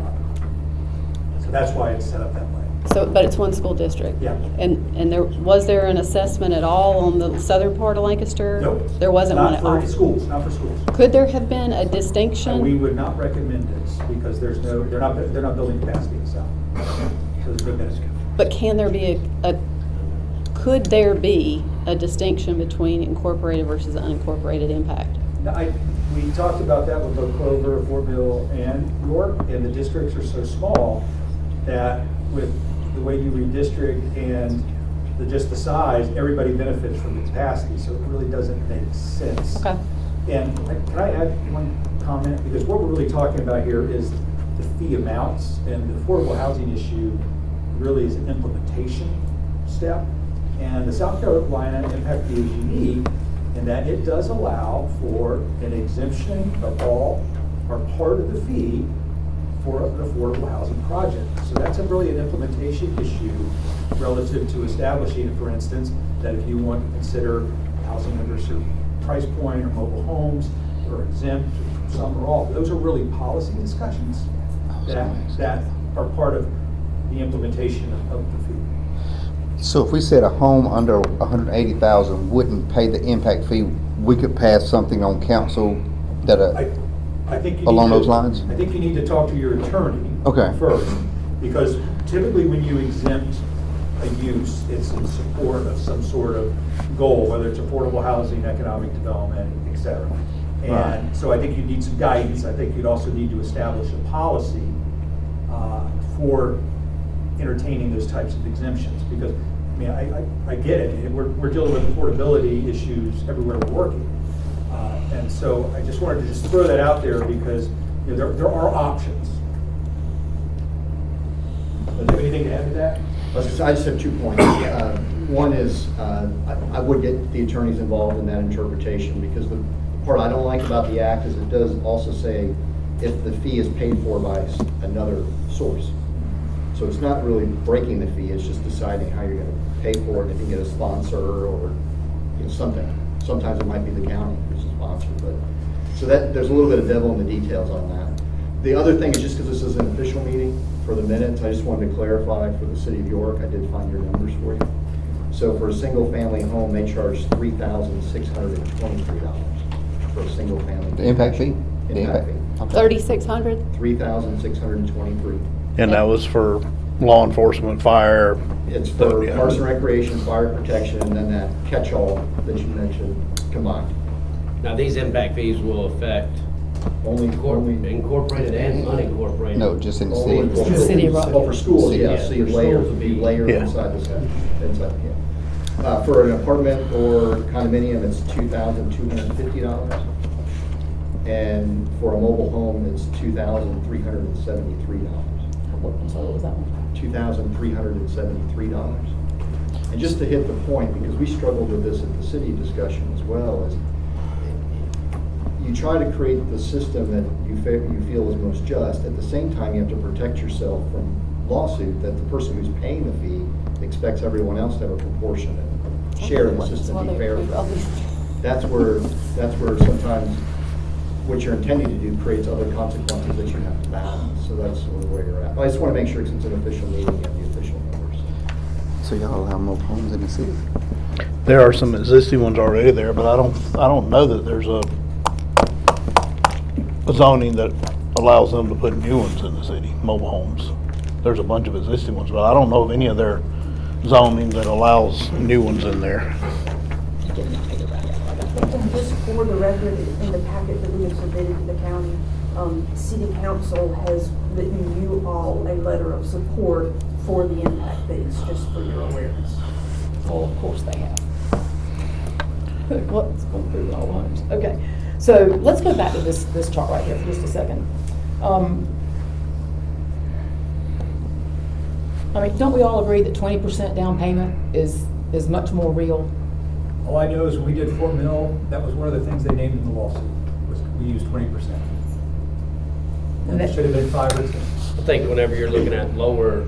So that's why it's set up that way. So, but it's one school district? Yeah. And was there an assessment at all on the southern part of Lancaster? Nope. There wasn't one Not at all? for schools, not for schools. Could there have been a And we distinction? would not recommend this because they're not building capacity in the south. So there's no benefit. But can there be could there be a distinction between incorporated versus unincorporated impact? We talked about that with both Clover, Fort Mill, and York, and the districts are so small that with the way you redistrict and just the size, everybody benefits from the capacity, so it really doesn't make sense. Okay. And can I add one comment? Because what we're really talking about here is the fee amounts, and the affordable housing issue really is an implementation step. And the South Carolina impact fee is unique in that it does allow for an exemption of all or part of the fee for an affordable housing project. So that's really an implementation issue relative to establishing, for instance, that if you want to consider housing under a certain price point or mobile homes or exempt, some or all, those are really policy discussions that are part of the implementation of the fee. So if we said a home under 180,000 wouldn't pay the impact fee, we could pass something on council that I think you along need to- those lines? I think you need to talk to your attorney. Okay. First, because typically when you exempt a use, it's in support of some sort of goal, whether it's affordable housing, economic development, et cetera. Right. And so I think you need some guidance. I think you'd also need to establish a policy for entertaining those types of exemptions, because, I mean, I get it. We're dealing with affordability issues everywhere we're working. And so I just wanted to just throw that out there because, you know, there are options. Do you have anything to add to that? I just have 2 points. One is, I would get the attorneys involved in that interpretation, because the part I don't like about the act is it does also say if the fee is paid for by another source. So it's not really breaking the fee, it's just deciding how you're gonna pay for it, if you get a sponsor or, you know, something. Sometimes it might be the county who's a sponsor, but, so that, there's a little bit of devil in the details on that. The other thing is, just because this is an official meeting, for the minutes, I just wanted to clarify for the city of York, I did find your numbers for you. So for a single-family home, they charge $3,623 for a single-family. The impact fee? The Impact fee. Okay. 3,600? $3,623. And that was for law enforcement, fire. It's for Yeah. Parks and Recreation, fire protection, and then that catch-all that you mentioned combined. Now, these impact fees will affect Only incorporated and unincorporated. No, just in the Only city. for The city of schools. Rockville. Well, for schools, City, yeah, yeah. so you For layer, schools would be- you layer Yeah. inside the set, inside, yeah. For an apartment or condominium, it's $2,250. And for a mobile home, it's $2,373. What was that one? $2,373. And just to hit the point, because we struggled with this at the city discussion as well, is you try to create the system that you feel is most just. At the same time, you have to protect yourself from lawsuit that the person who's paying the fee expects everyone else to have a proportionate share in the system, be fair. That's where sometimes what you're intending to do creates other consequences that you have to balance. So that's sort of where you're at. I just want to make sure, since it's an official meeting, you have the official numbers. So y'all allow mobile homes in the city? There are some existing ones already there, but I don't know that there's a zoning that allows them to put new ones in the city, mobile homes. There's a bunch of existing ones, but I don't know of any of their zoning that allows new ones in there. And just for the record, in the packet that we have submitted to the county, city council has written you all a letter of support for the impact fees, just for your awareness. Well, of course they have. What's going through all homes? Okay, so let's go back to this chart right here for just a second. I mean, don't we all agree that 20% down payment is much more real All I know is when we did Fort Mill, that was one of the things they named in the lawsuit, was we used 20%. And it should have been 5 or 10. I think whenever you're looking at lower,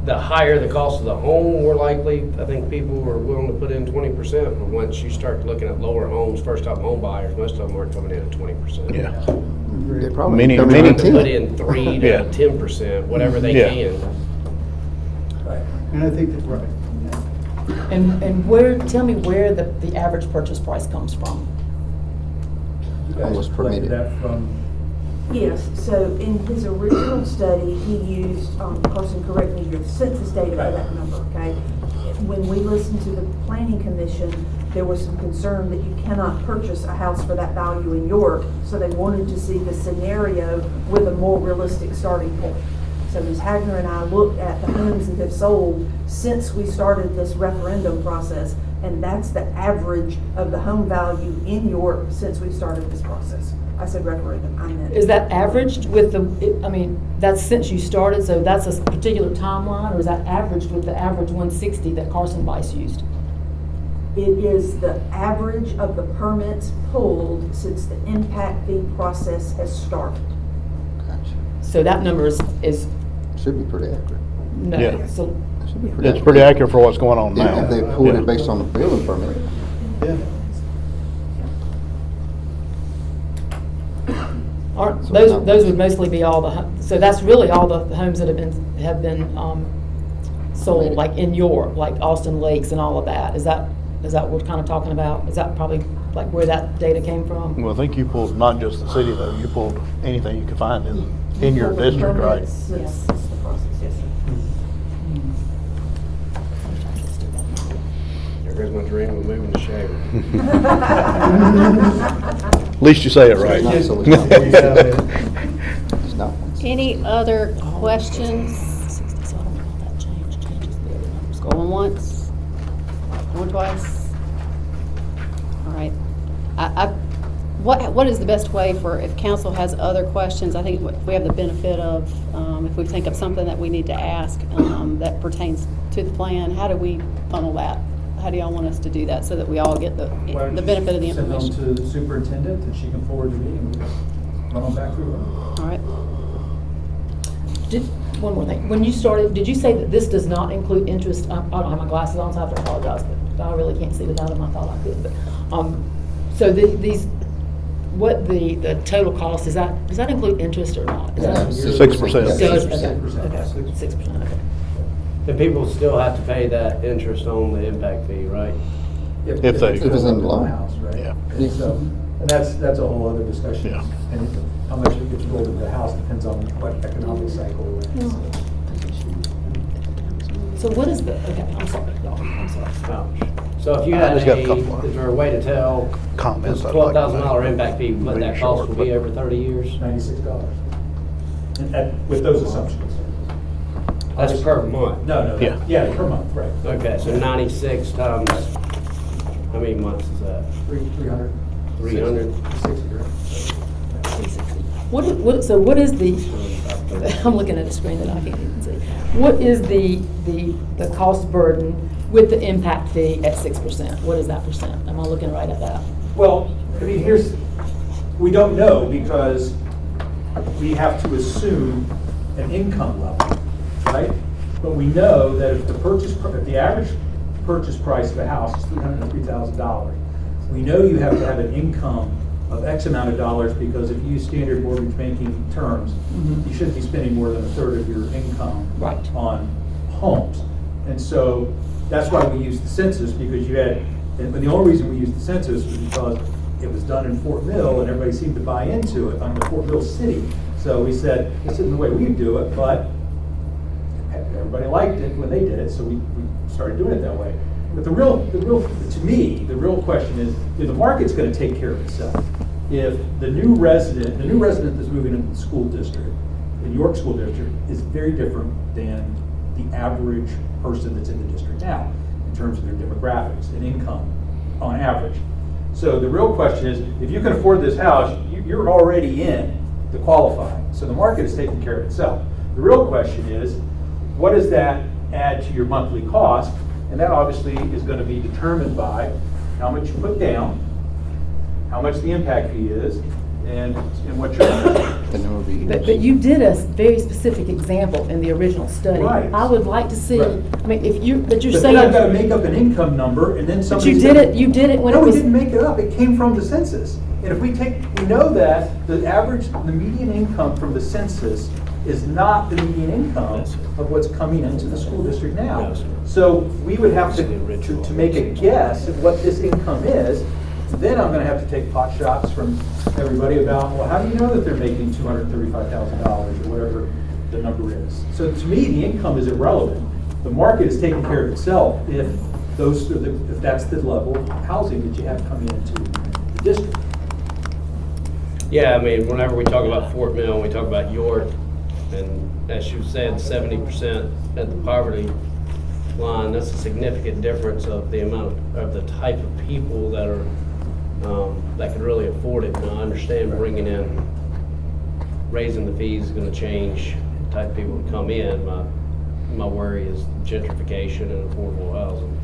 the higher the cost of the home, more likely, I think people are willing to put in 20%. But once you start looking at lower homes, first-time home buyers, most of them aren't coming in at 20%. Yeah. They probably Many- come many- in To 10. put in 3 Yeah. to 10%, whatever they Yeah. can. Right. And I think that's right. And where, tell me where the average purchase price comes from? You guys Almost collected permitted. that from, Yes, so in his original study, he used, Carson, correct me, your census data for that number, okay? When we listened to the planning commission, there was some concern that you cannot purchase a house for that value in York, so they wanted to see the scenario with a more realistic starting point. So Ms. Hagner and I looked at the homes that have sold since we started this referendum process, and that's the average of the home value in York since we started this process. I said referendum, I meant. Is that averaged with I mean, that's since you started, so that's a particular timeline, or is that averaged with the average 160 that Carson Weiss used? It is the average of the permits pulled since the impact fee process has started. Gotcha. So that number is Should be pretty accurate. no, Yeah. so, Should be pretty It's pretty accurate for what's going on now. Yeah, if they pulled Yeah. it based on the building permit. Yeah. aren't, So it's not- those would mostly be all so that's really all the homes that have been sold, like in York, like Austin Lakes and all of that. Is that what we're kind of talking about? Is that probably like where that data came from? Well, I think you pulled not just the city though, you pulled anything you could find in your Pulled the district, right? permits Since the process, yes, sir. There goes my dream of moving to Shaver. At least you say it right. It's not so Yeah, it's not. Any other questions? Going once? Going twice? All right. What is the best way for, if council has other questions, I think we have the benefit of, if we think of something that we need to ask that pertains to the plan, how do we funnel that? How do y'all want us to do that so that we all get the benefit of the information? Send them to the superintendent, and she can forward to me, and we run them back through them. All right. One more thing. When you started, did you say that this does not include interest? I don't have my glasses on, so I have to apologize, but I really can't see without them. I thought I could, but, so what the total cost, does that include interest or not? Is that- 6%. So it's- okay, 6%. 6%, okay. The people still have to pay that interest on the impact fee, right? If they- If it's in the law. House, right? Yeah. And so, and that's a whole other discussion. Yeah. And how much it gets rolled into the house depends on what economic cycle we're in. So what is okay, I'm sorry, y'all, I'm sorry. So if you I had just got a couple is there a way to tell Comments this I'd like to $12,000 make. impact fee, what that Really cost short, will be but- over 30 years? $96. With those assumptions. That's per month? No, Yeah. per month, right. Okay, so 96 times, how many months is that? 300. 300? 60, right? What is the, I'm looking at a screen that I can't even see. What is the cost burden with the impact fee at 6%? What is that percent? Am I looking right at that? Well, I mean, we don't know because we have to assume an income level, right? But we know that if the average purchase price of a house is $303,000, we know you have to have an income of X amount of dollars, because if you use standard mortgage banking terms, you shouldn't be spending more than a third of your income Right. on homes. And so that's why we use the census, because and the only reason we used the census was because it was done in Fort Mill and everybody seemed to buy into it under Fort Mill City. So we said, this isn't the way we do it, but everybody liked it when they did it, so we started doing it that way. But to me, the real question is, the market's gonna take care of itself. If the new resident that's moving into the school district, the York School District, is very different than the average person that's in the district now, in terms of their demographics and income on average. So the real question is, if you can afford this house, you're already in to qualify. So the market is taking care of itself. The real question is, what does that add to your monthly cost? And that obviously is going to be determined by how much you put down, how much the impact fee is, and what your The number of years. But you did a very specific example in the original study. Right. I would like to see, Right. I mean, if you, but you're But saying. then I've got to make up an income number, and then But somebody. you did it when it No, we was. didn't make it up, it came from the census. And if we know that the median income from the census is not the median income of what's coming into the school district now. So we would have to make a guess at what this income is. Then I'm gonna have to take pot shots from everybody about, well, how do you know that they're making $235,000 or whatever the number is? So to me, the income is irrelevant. The market is taking care of itself if that's the level of housing that you have coming into the district. Yeah, I mean, whenever we talk about Fort Mill, we talk about York, and as you said, 70% at the poverty line, that's a significant difference of the amount of the type of people that are, that could really afford it. Now, I understand bringing in, raising the fees is gonna change the type of people that come in. My worry is gentrification and affordable housing.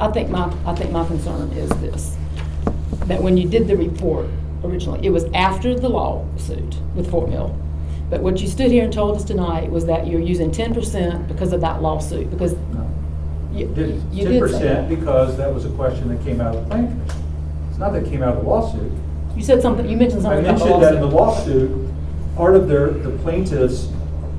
I think my concern is this, that when you did the report originally, it was after the lawsuit with Fort Mill. But what you stood here and told us tonight was that you're using 10% because of that lawsuit, because you did say 10% that. because that was a question that came out of the planning commission. It's not that it came out of the lawsuit. You said something, you mentioned I something about the mentioned that in the lawsuit. lawsuit, part of the plaintiff's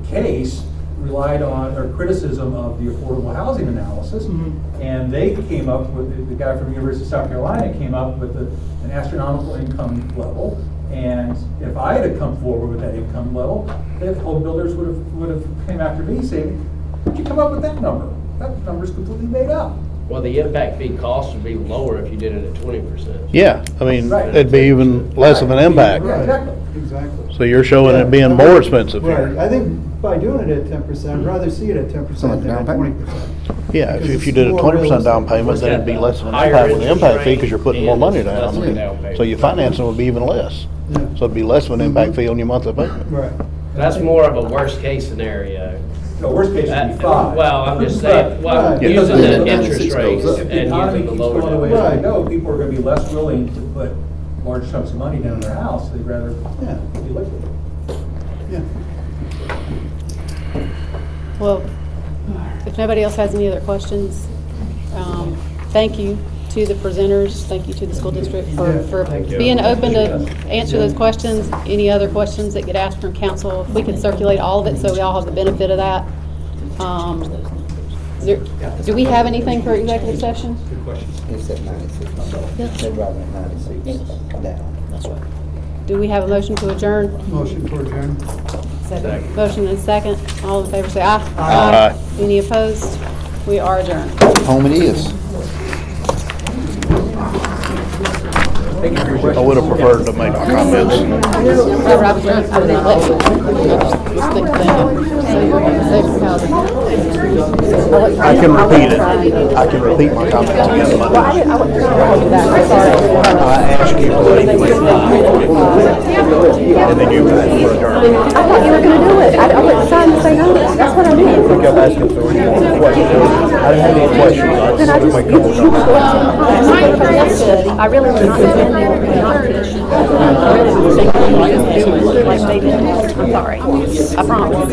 case relied on, or criticism of the affordable housing analysis. Mhm. And they came up with, the guy from the University of South Carolina came up with an astronomical income level. And if I had come forward with that income level, the home builders would have came after me saying, where'd you come up with that number? That number's completely made up. Well, the impact fee cost would be lower if you did it at 20%. Yeah, I mean, Right. it'd be even less of an impact. Right, exactly. Exactly. So you're showing it being more expensive Right, here. I think by doing it at 10%, I'd rather see it at 10% than at 20%. Yeah, if Because you did a it's 20% down more payment, then it'd be less of an Higher impact with the interest impact fee rate because you're putting more and money it's down. less of a down payment. So your financing would be even less. Yeah. So it'd be less of an impact fee on your monthly payment. Right. That's more of a worst-case scenario. No, worst case would be 5. Well, I'm just saying, well, Right. using Because the if interest rates If the and economy using the keeps lower going the way down. it's Right. going to go, people are going to be less willing to put large chunks of money down in their house. They'd rather Yeah. be liquid. Yeah. Well, if nobody else has any other questions, thank you to the presenters, thank you to the school district for Thank you. being open to answer those questions. Any other questions that get asked from council, if we could circulate all of it so we all have the benefit of that. Do we have anything for executive session? Good questions. It's at 96. They're driving at 96 down. Do we have a motion to adjourn? Motion for adjourn. Motion and second. All in favor say aye. Aye. Any opposed? We are adjourned. Home it is. Thank you for your I questions. would have preferred to make my comments. Whatever, I was trying, I didn't let you. Let's stick to that. Six housing. I can repeat it. I can repeat my comments again. Well, I didn't, I wasn't sure how to do that. I'm sorry. I asked you to leave, and then you guys were adjourned. I thought you were gonna do it. I wasn't trying to say no. That's what I meant. I kept asking for any questions. I didn't have any questions. I Then I just just, make a couple you were comments. going to, everybody else did. I really was not intending to not finish. I really was thinking like they did. I'm sorry. I promise.